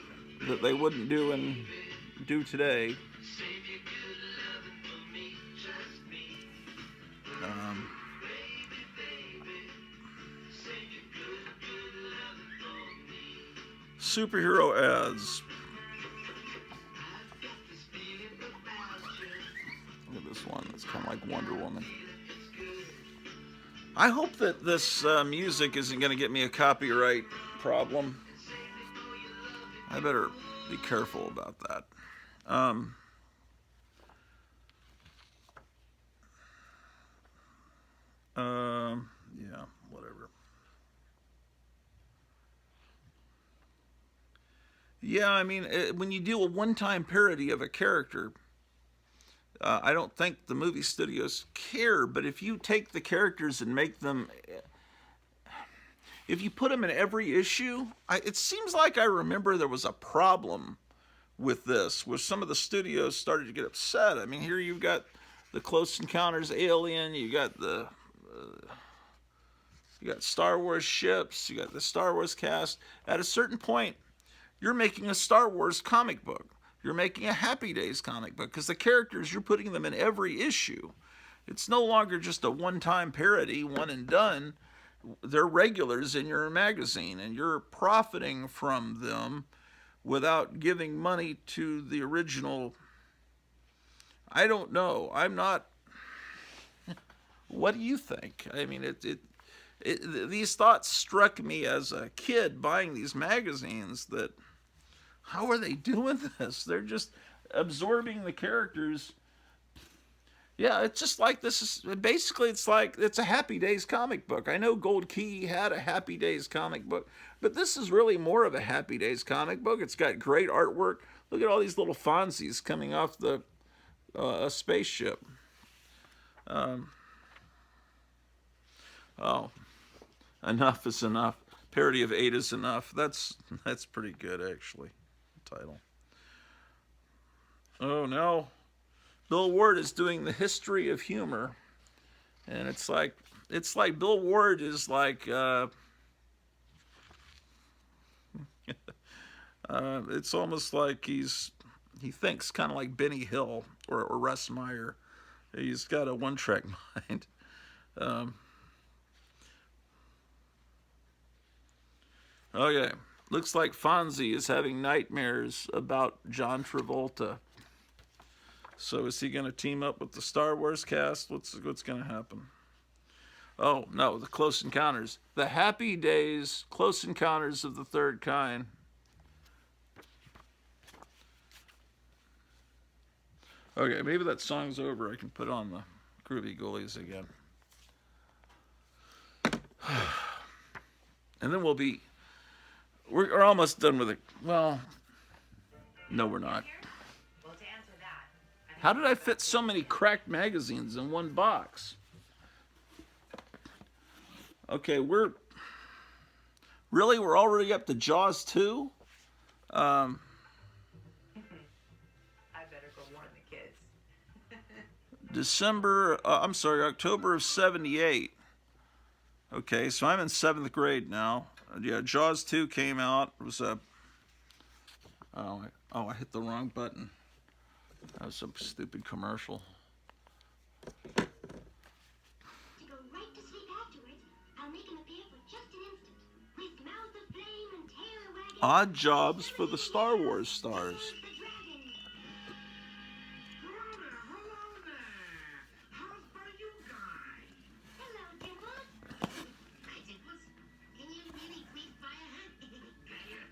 that they wouldn't do today. Superhero ads. Look at this one. It's kind of like Wonder Woman. I hope that this music isn't going to get me a copyright problem. I better be careful about that. Yeah, whatever. Yeah, I mean, when you do a one-time parody of a character, I don't think the movie studios care. But if you take the characters and make them, if you put them in every issue, it seems like I remember there was a problem with this, where some of the studios started to get upset. I mean, here you've got the Close Encounters alien, you got Star Wars ships, you got the Star Wars cast. At a certain point, you're making a Star Wars comic book. You're making a Happy Days comic book because the characters, you're putting them in every issue. It's no longer just a one-time parody, one and done. They're regulars in your magazine, and you're profiting from them without giving money to the original. I don't know. I'm not. What do you think? I mean, these thoughts struck me as a kid buying these magazines. That how are they doing this? They're just absorbing the characters. Yeah, it's just like this is basically it's like it's a Happy Days comic book. I know Gold Key had a Happy Days comic book, but this is really more of a Happy Days comic book. It's got great artwork. Look at all these little Fonzies coming off the a spaceship. Oh, enough is enough. Parody of Eight is enough. That's pretty good actually. Title. Oh no. Bill Ward is doing the history of humor, and it's like Bill Ward is like it's almost like he thinks kind of like Benny Hill or Russ Meyer. He's got a one-track mind. Okay, looks like Fonzie is having nightmares about John Travolta. So is he going to team up with the Star Wars cast? What's going to happen? Oh, no, the Close Encounters. The Happy Days Close Encounters of the Third Kind. Okay, maybe that song's over. I can put on the Groovy Ghoulies again. And then we're almost done with it. Well, no, we're not. How did I fit so many cracked magazines in one box? Okay, we're already up to Jaws 2. I better go warn the kids. October of 78. Okay, so I'm in 7th grade now. Yeah, Jaws 2 came out. It was I hit the wrong button. That was some stupid commercial. To go right to sleep afterwards, I'll make him appear for just an instant, with mouth of flame and tail wagging. Odd jobs for the Star Wars stars. The dragon. Hello there. How's about you guys? Hello, Dimples. Hi, Dimples. Can you really breathe fire, huh?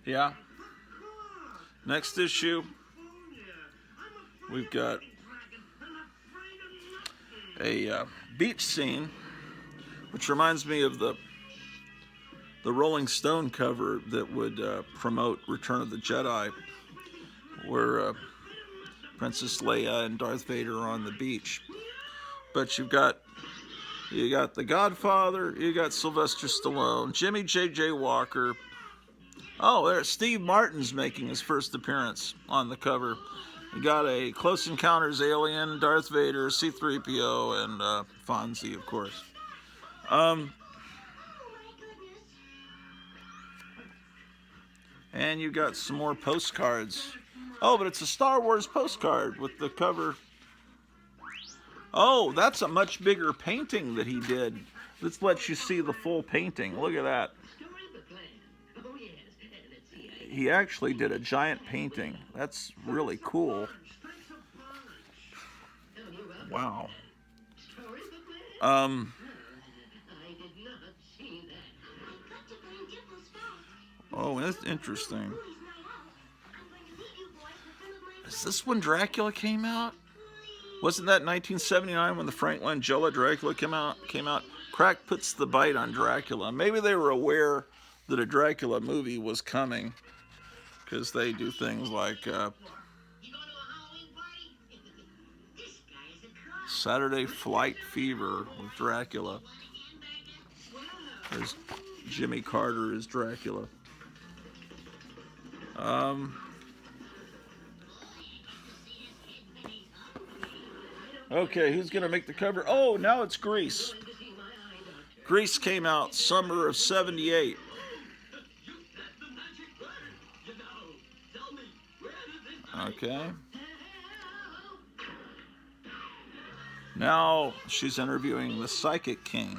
Yeah. Next issue, we've got a beach scene, which reminds me of the Rolling Stone cover that would promote Return of the Jedi, where Princess Leia and Darth Vader are on the beach. But you got the Godfather, you got Sylvester Stallone, Jimmy J.J. Walker. Oh, there's Steve Martin's making his first appearance on the cover. You got a Close Encounters alien, Darth Vader, C-3PO, and Fonzie, of course. Oh, my goodness. And you got some more postcards. Oh, but it's a Star Wars postcard with the cover. Oh, that's a much bigger painting that he did. Let's let you see the full painting. Look at that. Oh, yes. Let's see. He actually did a giant painting. That's really cool. Wow. I did not see that. I've got to find Dimples fast. Oh, that's interesting. Movie's night out. I'm going to leave you boys with some of my Is this when Dracula came out? Wasn't that 1979 when the Frank Langella Dracula came out? Crack puts the bite on Dracula. Maybe they were aware that a Dracula movie was coming, because they do things like You going to a Halloween party? This guy is a cop. Saturday Flight Fever with Dracula. There's Jimmy Carter as Dracula. Okay, who's gonna make the cover? Oh, now it's Grease. Grease came out summer of '78. Okay. Now she's interviewing the Psychic King.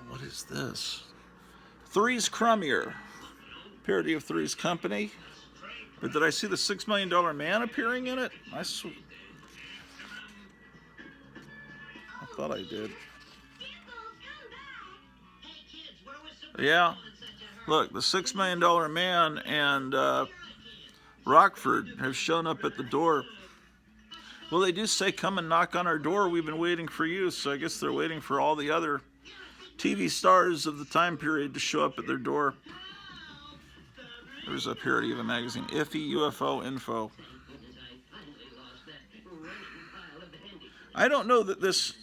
What is this? Three's Crummier. Parody of Three's Company. But did I see the $6 Million Man appearing in it? I thought I did. Yeah. Look, the $6 Million Man and Rockford have shown up at the door. Well, they do say, come and knock on our door. We've been waiting for you. So I guess they're waiting for all the other TV stars of the time period to show up at their door. There's a parody of a magazine, Iffy UFO Info. I don't know that this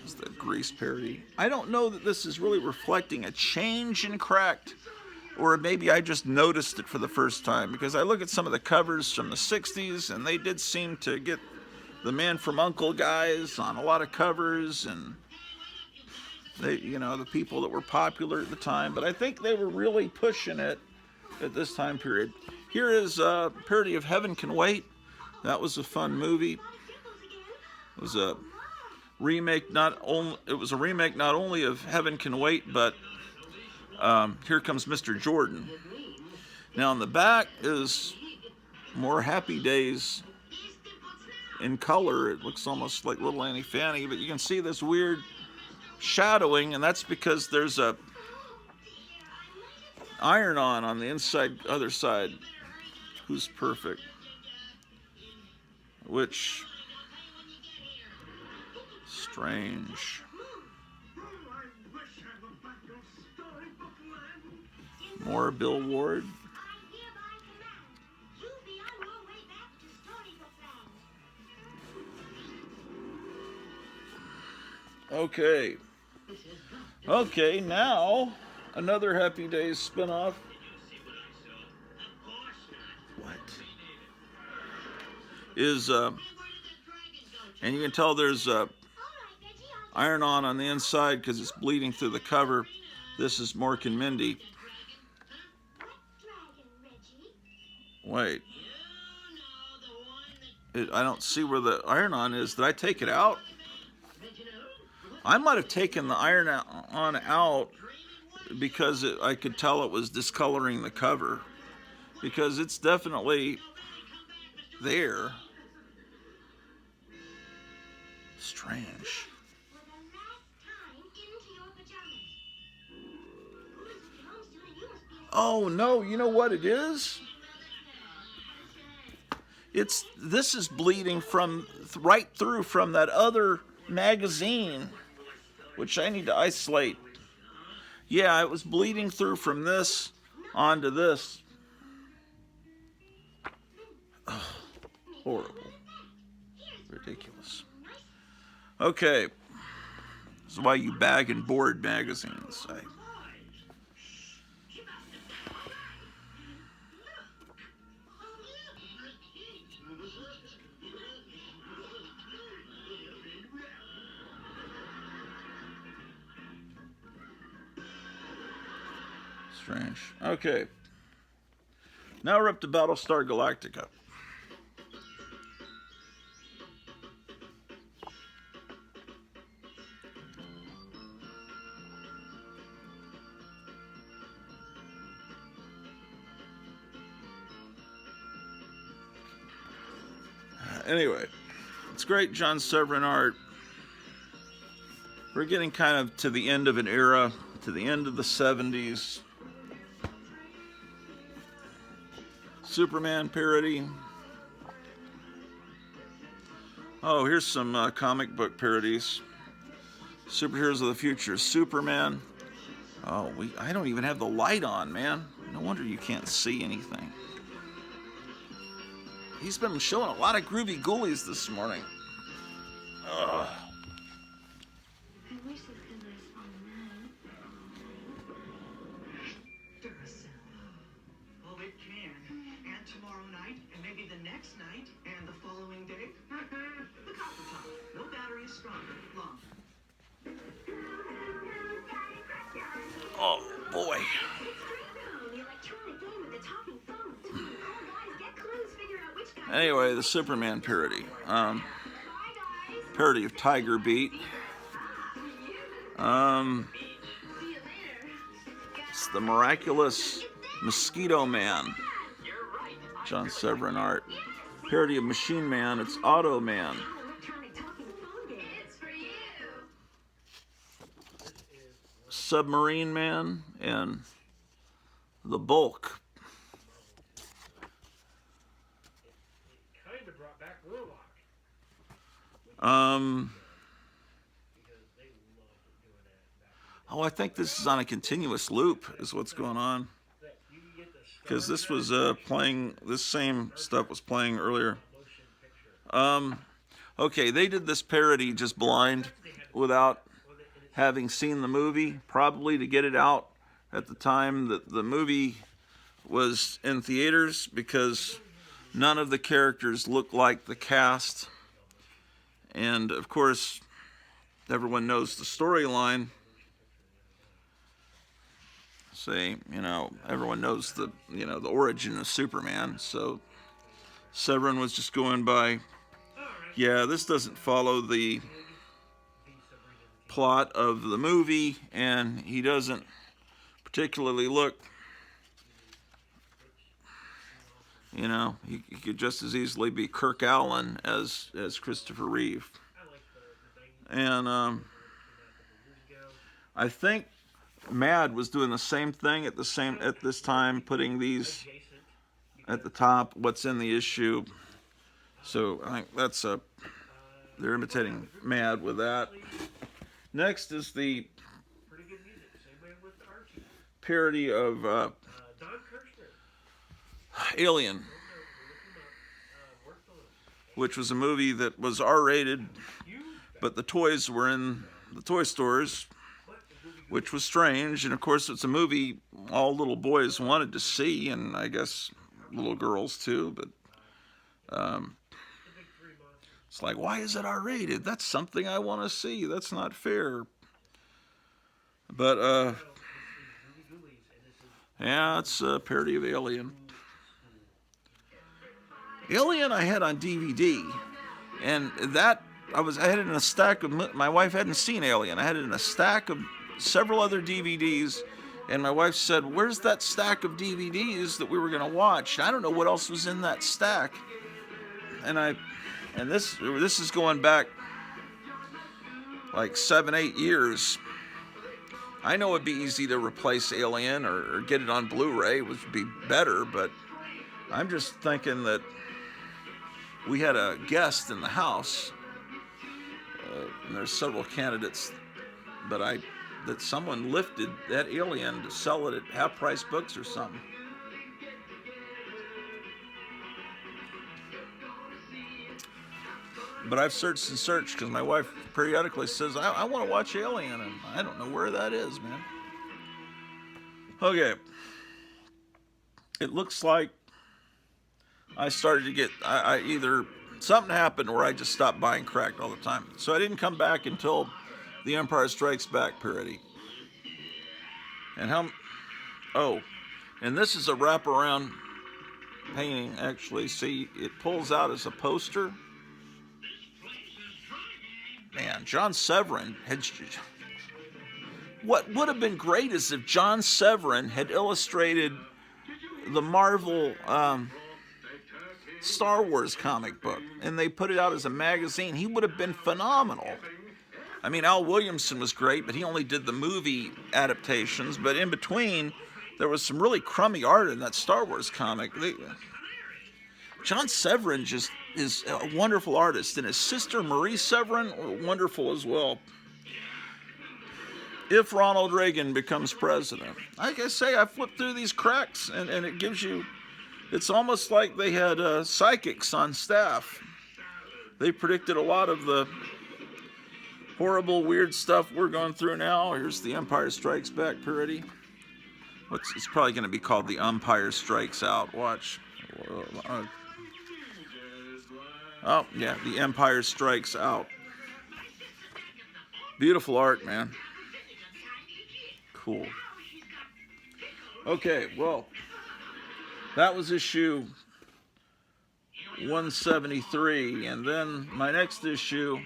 is the Grease parody. I don't know that this is really reflecting a change in Cracked, or maybe I just noticed it for the first time, because I look at some of the covers from the 60s and they did seem to get the Man from U.N.C.L.E. guys on a lot of covers, and they, you know, the people that were popular at the time, but I think they were really pushing it at this time period. Here is a parody of Heaven Can Wait. That was a fun movie. It was a remake not only of Heaven Can Wait, but Here Comes Mr. Jordan. Now in the back is more Happy Days in color. It looks almost like Little Annie Fanny, but you can see this weird shadowing, and that's because there's a iron-on the inside other side. Who's Perfect? Which, strange. More Bill Ward. Okay. Okay, now another Happy Days spinoff. What? Is and you can tell there's iron-on the inside because it's bleeding through the cover. This is Mork and Mindy. Wait. I don't see where the iron-on is. Did I take it out? I might have taken the iron-on out because I could tell it was discoloring the cover, because it's definitely there. Strange. Oh no, you know what it is? This is bleeding from right through from that other magazine, which I need to isolate. Yeah, it was bleeding through from this onto this. Oh, horrible. Ridiculous. Okay. This is why you bag and board magazines. Strange. Okay. Now we're up to Battlestar Galactica. Anyway, it's great John Severin art. We're getting kind of to the end of an era, to the end of the 70s. Superman parody. Oh, here's some comic book parodies. Superheroes of the future, Superman. Oh, I don't even have the light on, man. No wonder you can't see anything. He's been showing a lot of groovy ghoulies this morning. Ugh. I wish this could last all night. Oh, it can. And tomorrow night, and maybe the next night, and the following day. The copper top. No battery is stronger, longer. Oh, boy. The electronic game with the talking phone. All guys get clues, figure out which guy. Anyway, the Superman parody. Bye, guys. Parody of Tiger Beat. See you later. It's the Miraculous Mosquito Man. John Severin art. Parody of Machine Man. It's Auto Man. Electronic talking phone game. It's for you. Submarine Man and the Bulk. Kind of brought back Orloff. Oh, I think this is on a continuous loop is what's going on. Because this was playing, this same stuff was playing earlier. Okay, they did this parody just blind without having seen the movie, probably to get it out at the time that the movie was in theaters, because none of the characters look like the cast. And of course, everyone knows the storyline. Say, everyone knows the origin of Superman. So Severin was just going by, yeah, this doesn't follow the plot of the movie, and he doesn't particularly look, he could just as easily be Kirk Allen as Christopher Reeve. And I think Mad was doing the same thing at this time, putting these at the top, what's in the issue. So I think that's they're imitating Mad with that. Next is the parody of Alien, which was a movie that was R-rated, but the toys were in the toy stores, which was strange. And of course, it's a movie all little boys wanted to see, and I guess little girls too. But it's like, why is it R-rated? That's something I want to see. That's not fair. But yeah, it's a parody of Alien. Alien I had on DVD, and that I had it in a stack of. My wife hadn't seen Alien. I had it in a stack of several other DVDs, and my wife said, "Where's that stack of DVDs that we were going to watch?" I don't know what else was in that stack. And this is going back like 7-8 years. I know it'd be easy to replace Alien or get it on Blu-ray, which would be better, but I'm just thinking that we had a guest in the house, and there's several candidates, but that someone lifted that Alien to sell it at half-price books or something. But I've searched and searched because my wife periodically says, I want to watch Alien, and I don't know where that is, man. Okay. It looks like I started to get, I either, something happened where I just stopped buying crack all the time. So I didn't come back until the Empire Strikes Back parody. And and this is a wraparound painting, actually. See, it pulls out as a poster. Man, John Severin had, what would have been great is if John Severin had illustrated the Marvel Star Wars comic book, and they put it out as a magazine. He would have been phenomenal. I mean, Al Williamson was great, but he only did the movie adaptations. But in between, there was some really crummy art in that Star Wars comic. John Severin just is a wonderful artist, and his sister Marie Severin, wonderful as well. if Ronald Reagan becomes president. Like I say, I flipped through these cracks, and it gives you, it's almost like they had psychics on staff. They predicted a lot of the horrible, weird stuff we're going through now. Here's the Empire Strikes Back parody. It's probably going to be called The Umpire Strikes Out. Watch. Oh, yeah, The Empire Strikes Out. Beautiful art, man. Cool. Okay, well, that was issue 173, and then my next issue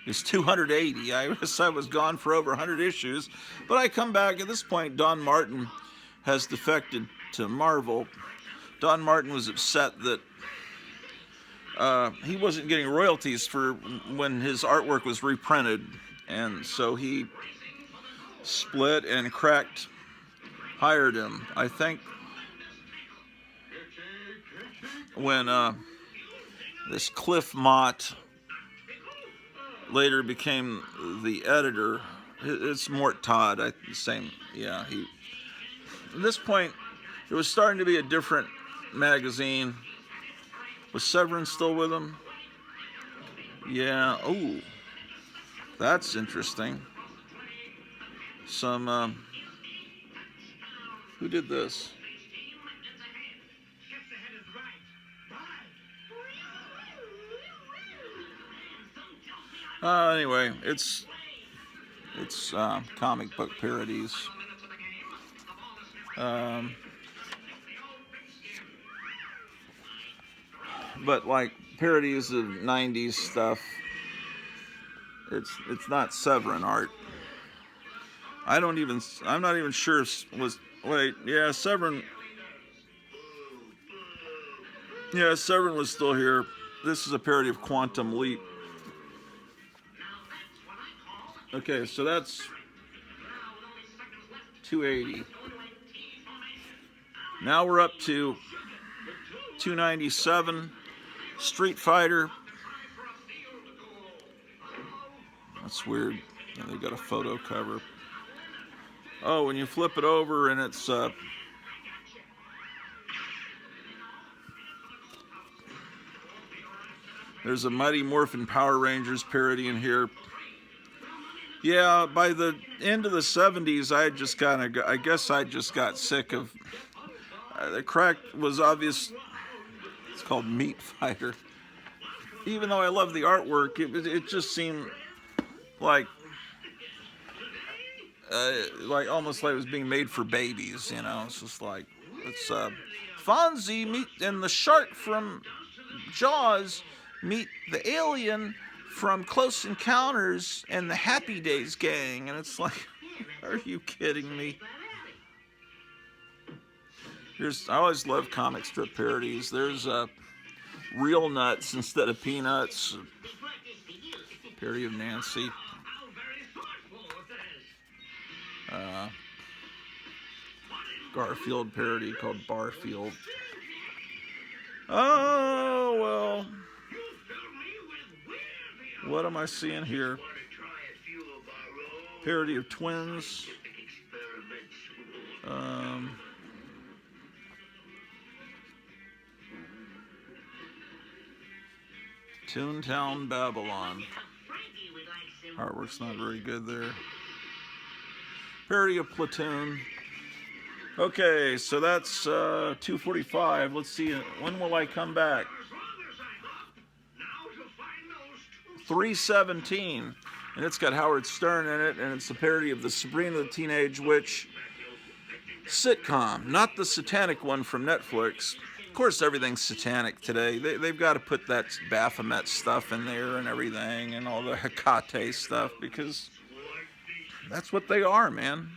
is 280. I guess I was gone for over 100 issues, but I come back. At this point, Don Martin has defected to Marvel. Don Martin was upset that he wasn't getting royalties for when his artwork was reprinted, and so he split, and Cracked hired him. I think when this Cliff Mott later became the editor, it's Mort Todd, same, yeah. At this point, it was starting to be a different magazine. Was Severin still with him? Yeah. Oh, that's interesting. Some who did this? Anyway, it's comic book parodies. But like parodies of 90s stuff, it's not Severin art. I'm not even sure Severin was still here. This is a parody of Quantum Leap. Okay, so that's 280. Now we're up to 297. Street Fighter. That's weird. They got a photo cover. Oh, when you flip it over and it's there's a Mighty Morphin Power Rangers parody in here. Yeah, by the end of the 70s, I guess I just got sick of the Crack was obvious. It's called Meat Fighter. Even though I love the artwork, it just seemed like almost like it was being made for babies, you know. It's just like Fonzie meet and the shark from Jaws meet the alien from Close Encounters and the Happy Days gang, and it's like, are you kidding me? I always love comic strip parodies. There's Real Nuts instead of Peanuts. Parody of Nancy. Garfield parody called Barfield. Oh, well. What am I seeing here? Parody of Twins. Toontown Babylon. Artwork's not very good there. Parody of Platoon. Okay, so that's 245. Let's see, when will I come back? 317. And it's got Howard Stern in it, and it's a parody of the Sabrina the Teenage Witch sitcom, not the satanic one from Netflix. Of course, everything's satanic today. They've got to put that Baphomet stuff in there and everything, and all the Hecate stuff, because that's what they are, man.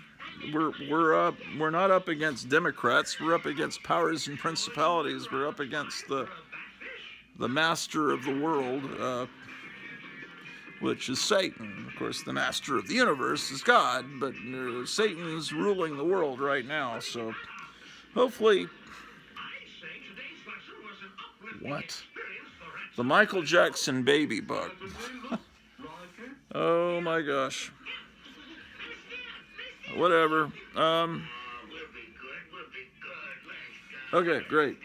We're not up against Democrats. We're up against powers and principalities. We're up against the master of the world, which is Satan. Of course, the master of the universe is God, but Satan's ruling the world right now. So, hopefully. What? The Michael Jackson baby book. Oh my gosh. Whatever. Okay, great.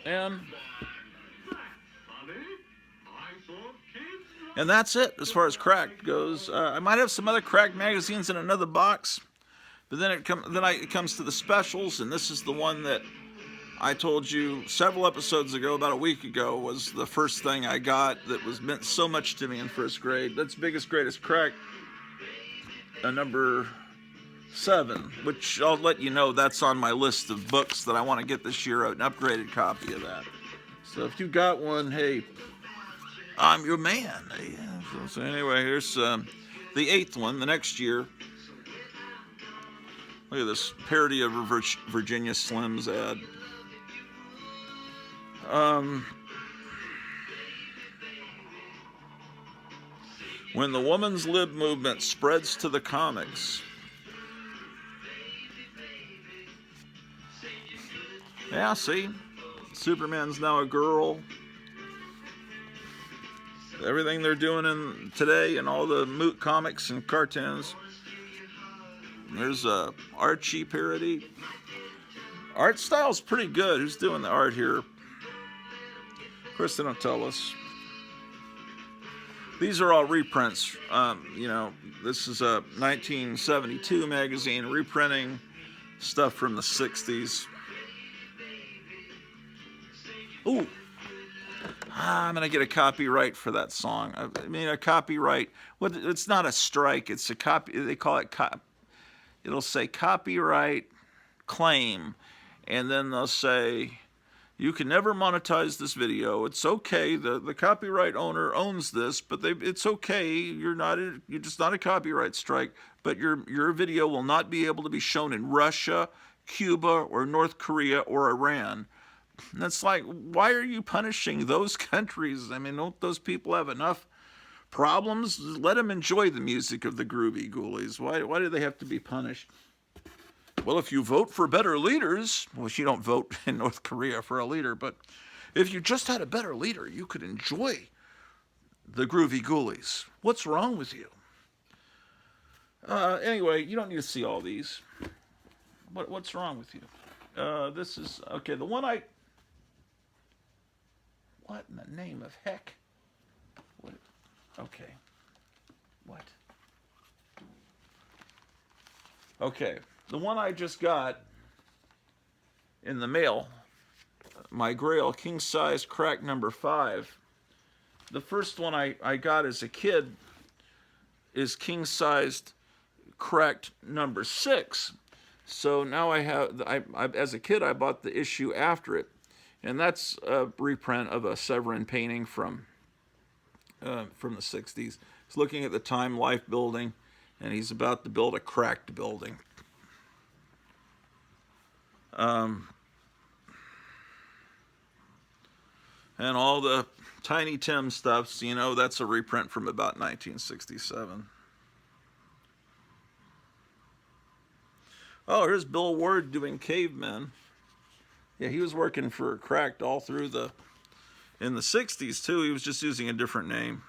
And that's it as far as Cracked goes. I might have some other Cracked magazines in another box, but then it comes to the specials, and this is the one that I told you several episodes ago, about a week ago, was the first thing I got that was meant so much to me in first grade. That's Biggest Greatest Cracked, number 7, which I'll let you know that's on my list of books that I want to get this year, an upgraded copy of that. So if you got one, hey, I'm your man. So anyway, here's the 8th one, the next year. Look at this parody of a Virginia Slims ad. When the woman's lib movement spreads to the comics. Yeah, see? Superman's now a girl. Everything they're doing in today and all the moot comics and cartoons. There's a Archie parody. Art style's pretty good. Who's doing the art here? Of course, they don't tell us. These are all reprints. This is a 1972 magazine reprinting stuff from the 60s. Ooh. I'm going to get a copyright for that song. I mean, a copyright. It's not a strike. It's a copy. They call it it'll say copyright claim. And then they'll say, you can never monetize this video. It's okay. The copyright owner owns this, but it's okay. You're just not a copyright strike. But your video will not be able to be shown in Russia, Cuba, or North Korea, or Iran. And it's like, why are you punishing those countries? I mean, don't those people have enough problems? Let them enjoy the music of the Groovy Ghoulies. Why do they have to be punished? Well, if you vote for better leaders, well, you don't vote in North Korea for a leader, but if you just had a better leader, you could enjoy the Groovy Ghoulies. What's wrong with you? Anyway, you don't need to see all these. What's wrong with you? This is, okay, the one what in the name of heck? What? Okay. What? Okay. The one I just got in the mail, my Grail King Size Crack number 5. The first one I got as a kid is King Sized Cracked number 6. So now I as a kid, I bought the issue after it. And that's a reprint of a Severin painting from the 60s. He's looking at the Time Life building, and he's about to build a cracked building. And all the Tiny Tim stuffs, that's a reprint from about 1967. Oh, here's Bill Ward doing Cavemen. Yeah, he was working for Cracked all through in the 60s too. He was just using a different name.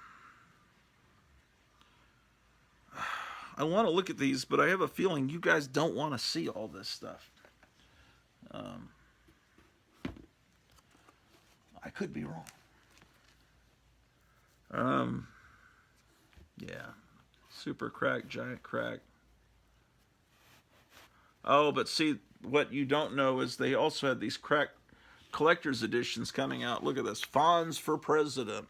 I want to look at these, but I have a feeling you guys don't want to see all this stuff. I could be wrong. Yeah. Super Crack, Giant Crack. Oh, but see, what you don't know is they also had these Crack collector's editions coming out. Look at this. Fonz for President.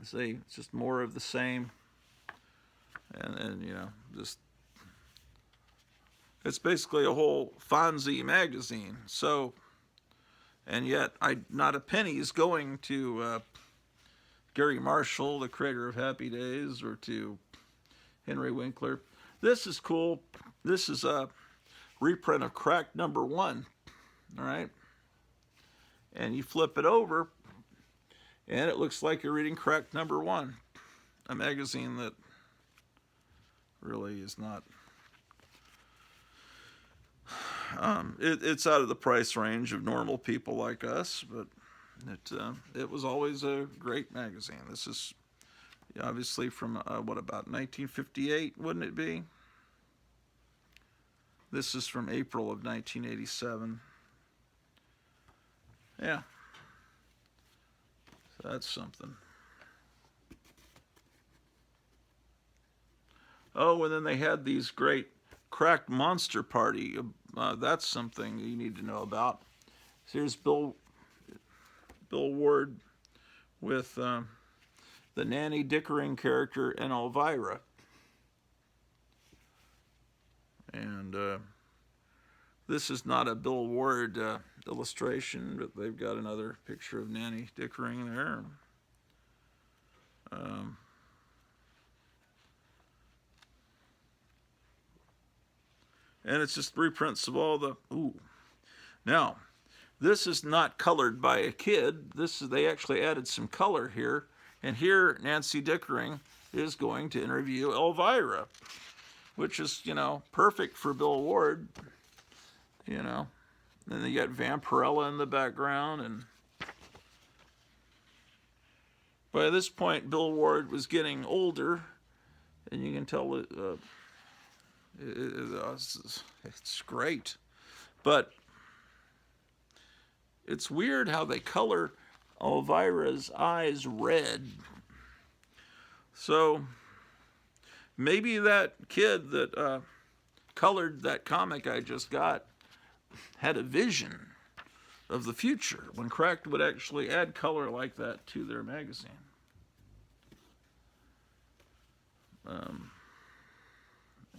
See, it's just more of the same. And just... It's basically a whole Fonzie magazine. So, and yet, not a penny is going to Gary Marshall, the creator of Happy Days, or to Henry Winkler. This is cool. This is a reprint of Crack number 1. All right. And you flip it over, and it looks like you're reading Crack number 1, a magazine that really is not... it's out of the price range of normal people like us, but it was always a great magazine. This is Obviously from, what, about 1958, wouldn't it be? This is from April of 1987. Yeah. So that's something. Oh, and then they had these great cracked monster party. That's something you need to know about. So here's Bill Ward with the Nanny Dickering character and Elvira. And this is not a Bill Ward illustration, but they've got another picture of Nanny Dickering there. And it's just reprints of all the, ooh. Now, this is not colored by a kid. They actually added some color here. And here, Nancy Dickering is going to interview Elvira, which is, perfect for Bill Ward, Then you got Vampirella in the background. And by this point, Bill Ward was getting older. And you can tell it's great. But it's weird how they color Elvira's eyes red. So maybe that kid that colored that comic I just got had a vision of the future when Cracked would actually add color like that to their magazine.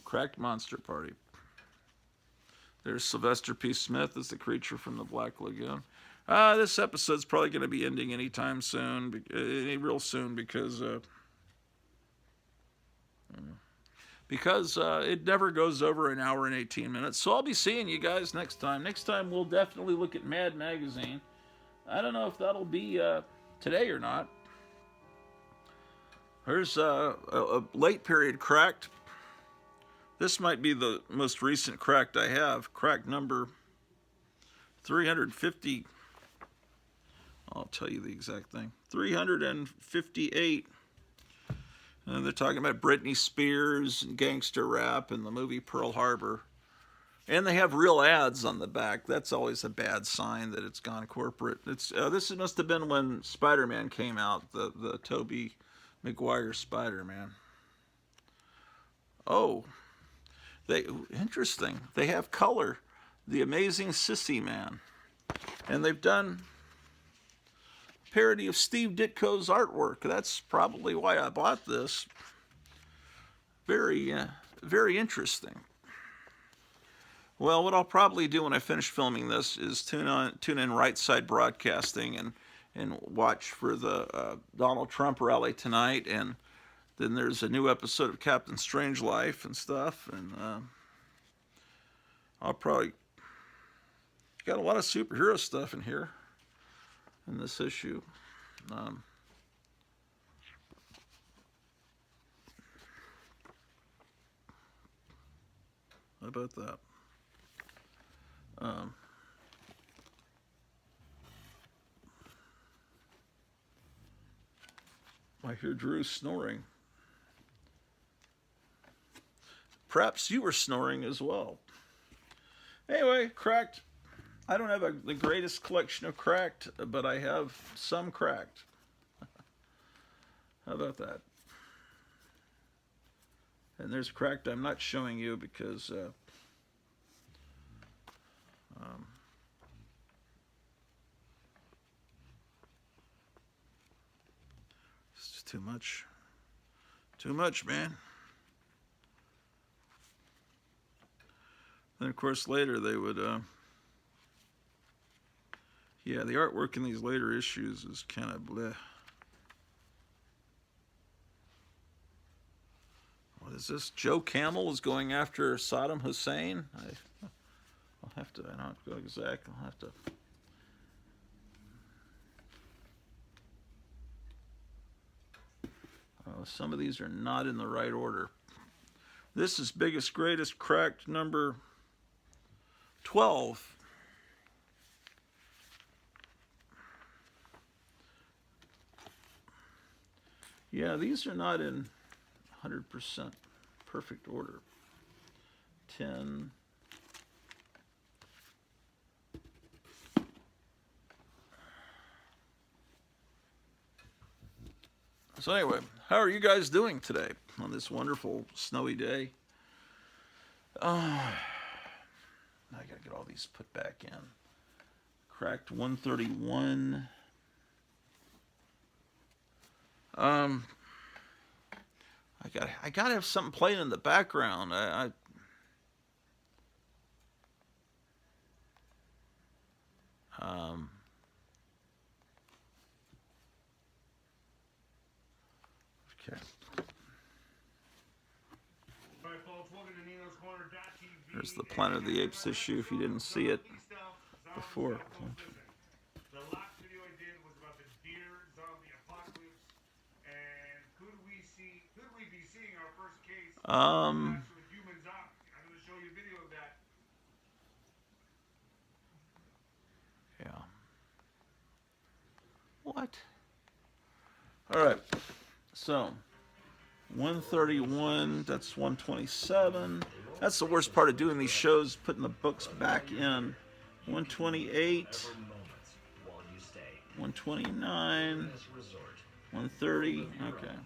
Cracked Monster Party. There's Sylvester P. Smith as the creature from the Black Lagoon. This episode's probably going to be ending anytime soon, real soon, because it never goes over an hour and 18 minutes. So I'll be seeing you guys next time. Next time we'll definitely look at Mad Magazine. I don't know if that'll be today or not. Here's a late period Cracked. This might be the most recent Cracked I have. Cracked number 350. I'll tell you the exact thing. 358. And they're talking about Britney Spears and gangster rap and the movie Pearl Harbor. And they have real ads on the back. That's always a bad sign that it's gone corporate. This must have been when Spider-Man came out, the Tobey Maguire Spider-Man. Oh, interesting. They have color. The Amazing Sissy Man. And they've done a parody of Steve Ditko's artwork. That's probably why I bought this. Very, very interesting. Well, what I'll probably do when I finish filming this is tune in Right Side Broadcasting and watch for the Donald Trump rally tonight, and then there's a new episode of Captain Strangeliffe and stuff, and I'll probably got a lot of superhero stuff in here in this issue. How about that? I hear Drew snoring. Perhaps you were snoring as well. Anyway, Cracked. I don't have the greatest collection of Cracked, but I have some Cracked. How about that? And there's Cracked I'm not showing you because it's just too much. Too much, man. Then, of course, later they would, yeah, the artwork in these later issues is kind of bleh. What is this? Joe Camel is going after Saddam Hussein? I'll have to, I don't have to go exact, I'll have to. Some of these are not in the right order. This is Biggest Greatest Cracked number 12. Yeah, these are not in 100% perfect order. 10. So anyway, how are you guys doing today on this wonderful snowy day? I gotta get all these put back in. Cracked 131. I gotta have something playing in the background. Okay. There's the Planet of the Apes issue if you didn't see it before. The last video I did was about the deer zombie apocalypse, and could we be seeing our first case of actual human zombie? I'm going to show you a video of that. Yeah. What? All right. So 131. That's 127. That's the worst part of doing these shows, putting the books back in. 128. 129. 130. Okay.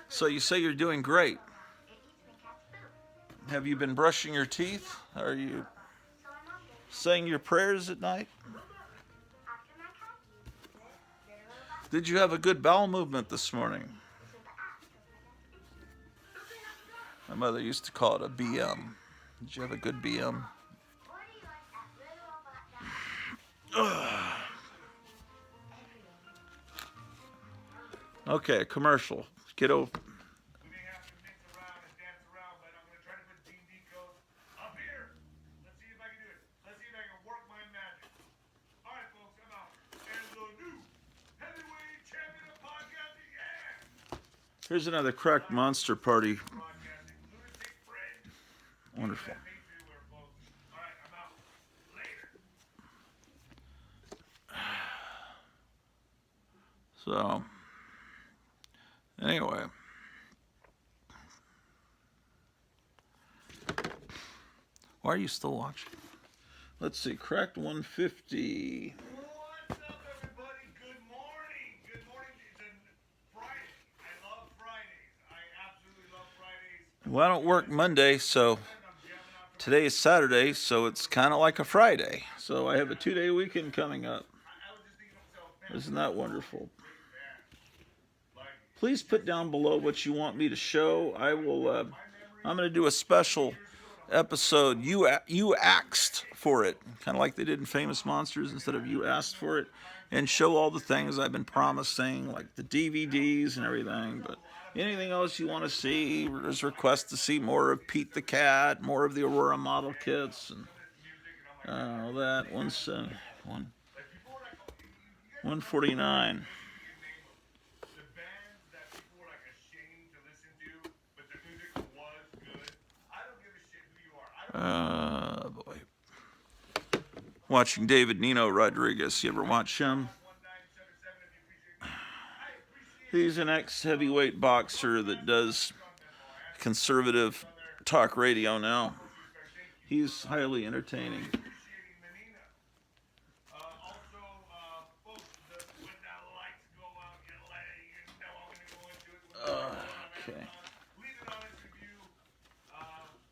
So you say you're doing great. Have you been brushing your teeth? Are you saying your prayers at night? Did you have a good bowel movement this morning? My mother used to call it a BM. Did you have a good BM? Okay, commercial. Get over. We may have to mix around and dance around, but I'm going to try to put D&D codes up here. Let's see if I can do it. Let's see if I can work my magic. All right, folks, I'm out. And the new heavyweight champion of podcasting, yeah! Here's another cracked monster party. Broadcasting lunatic friend. Wonderful. That makes me wear, folks. All right, I'm out. Later. So, anyway. Why are you still watching? Let's see, cracked 150. What's up, everybody? Good morning. Good morning. It's a Friday. I love Fridays. I absolutely love Fridays. Well, I don't work Monday, so today is Saturday, so it's kind of like a Friday. So I have a 2-day weekend coming up. I was just thinking to myself, man, Isn't that wonderful? like, Please put down below what you want me to show. I will. I'm going to do a special episode. You asked for it, kind of like they did in Famous Monsters. Instead of you asked for it, and show all the things I've been promising, like the DVDs and everything. But anything else you want to see, there's requests to see more of Pete the Cat, more of the Aurora model kits, and all that. 149. the bands that people were like ashamed to listen to, but the music was good. I don't give a shit who you are. I don't Boy. Watching David Nino Rodriguez. You ever watch him? 1977 if you appreciate me. I appreciate He's an ex-heavyweight boxer that does conservative talk radio now. He's highly entertaining. appreciating the Nina. Also, folks, when the lights go out, you know I'm gonna go into it. Okay. Leave an honest review.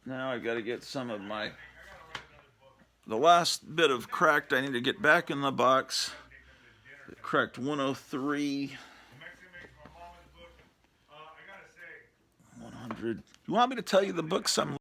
Now I got to get some of my... I gotta write another book. The last bit of cracked I need to get back in the box. It cracked 103. Mexican makes my mama's book. I gotta say. 100. You want me to tell you the books I'm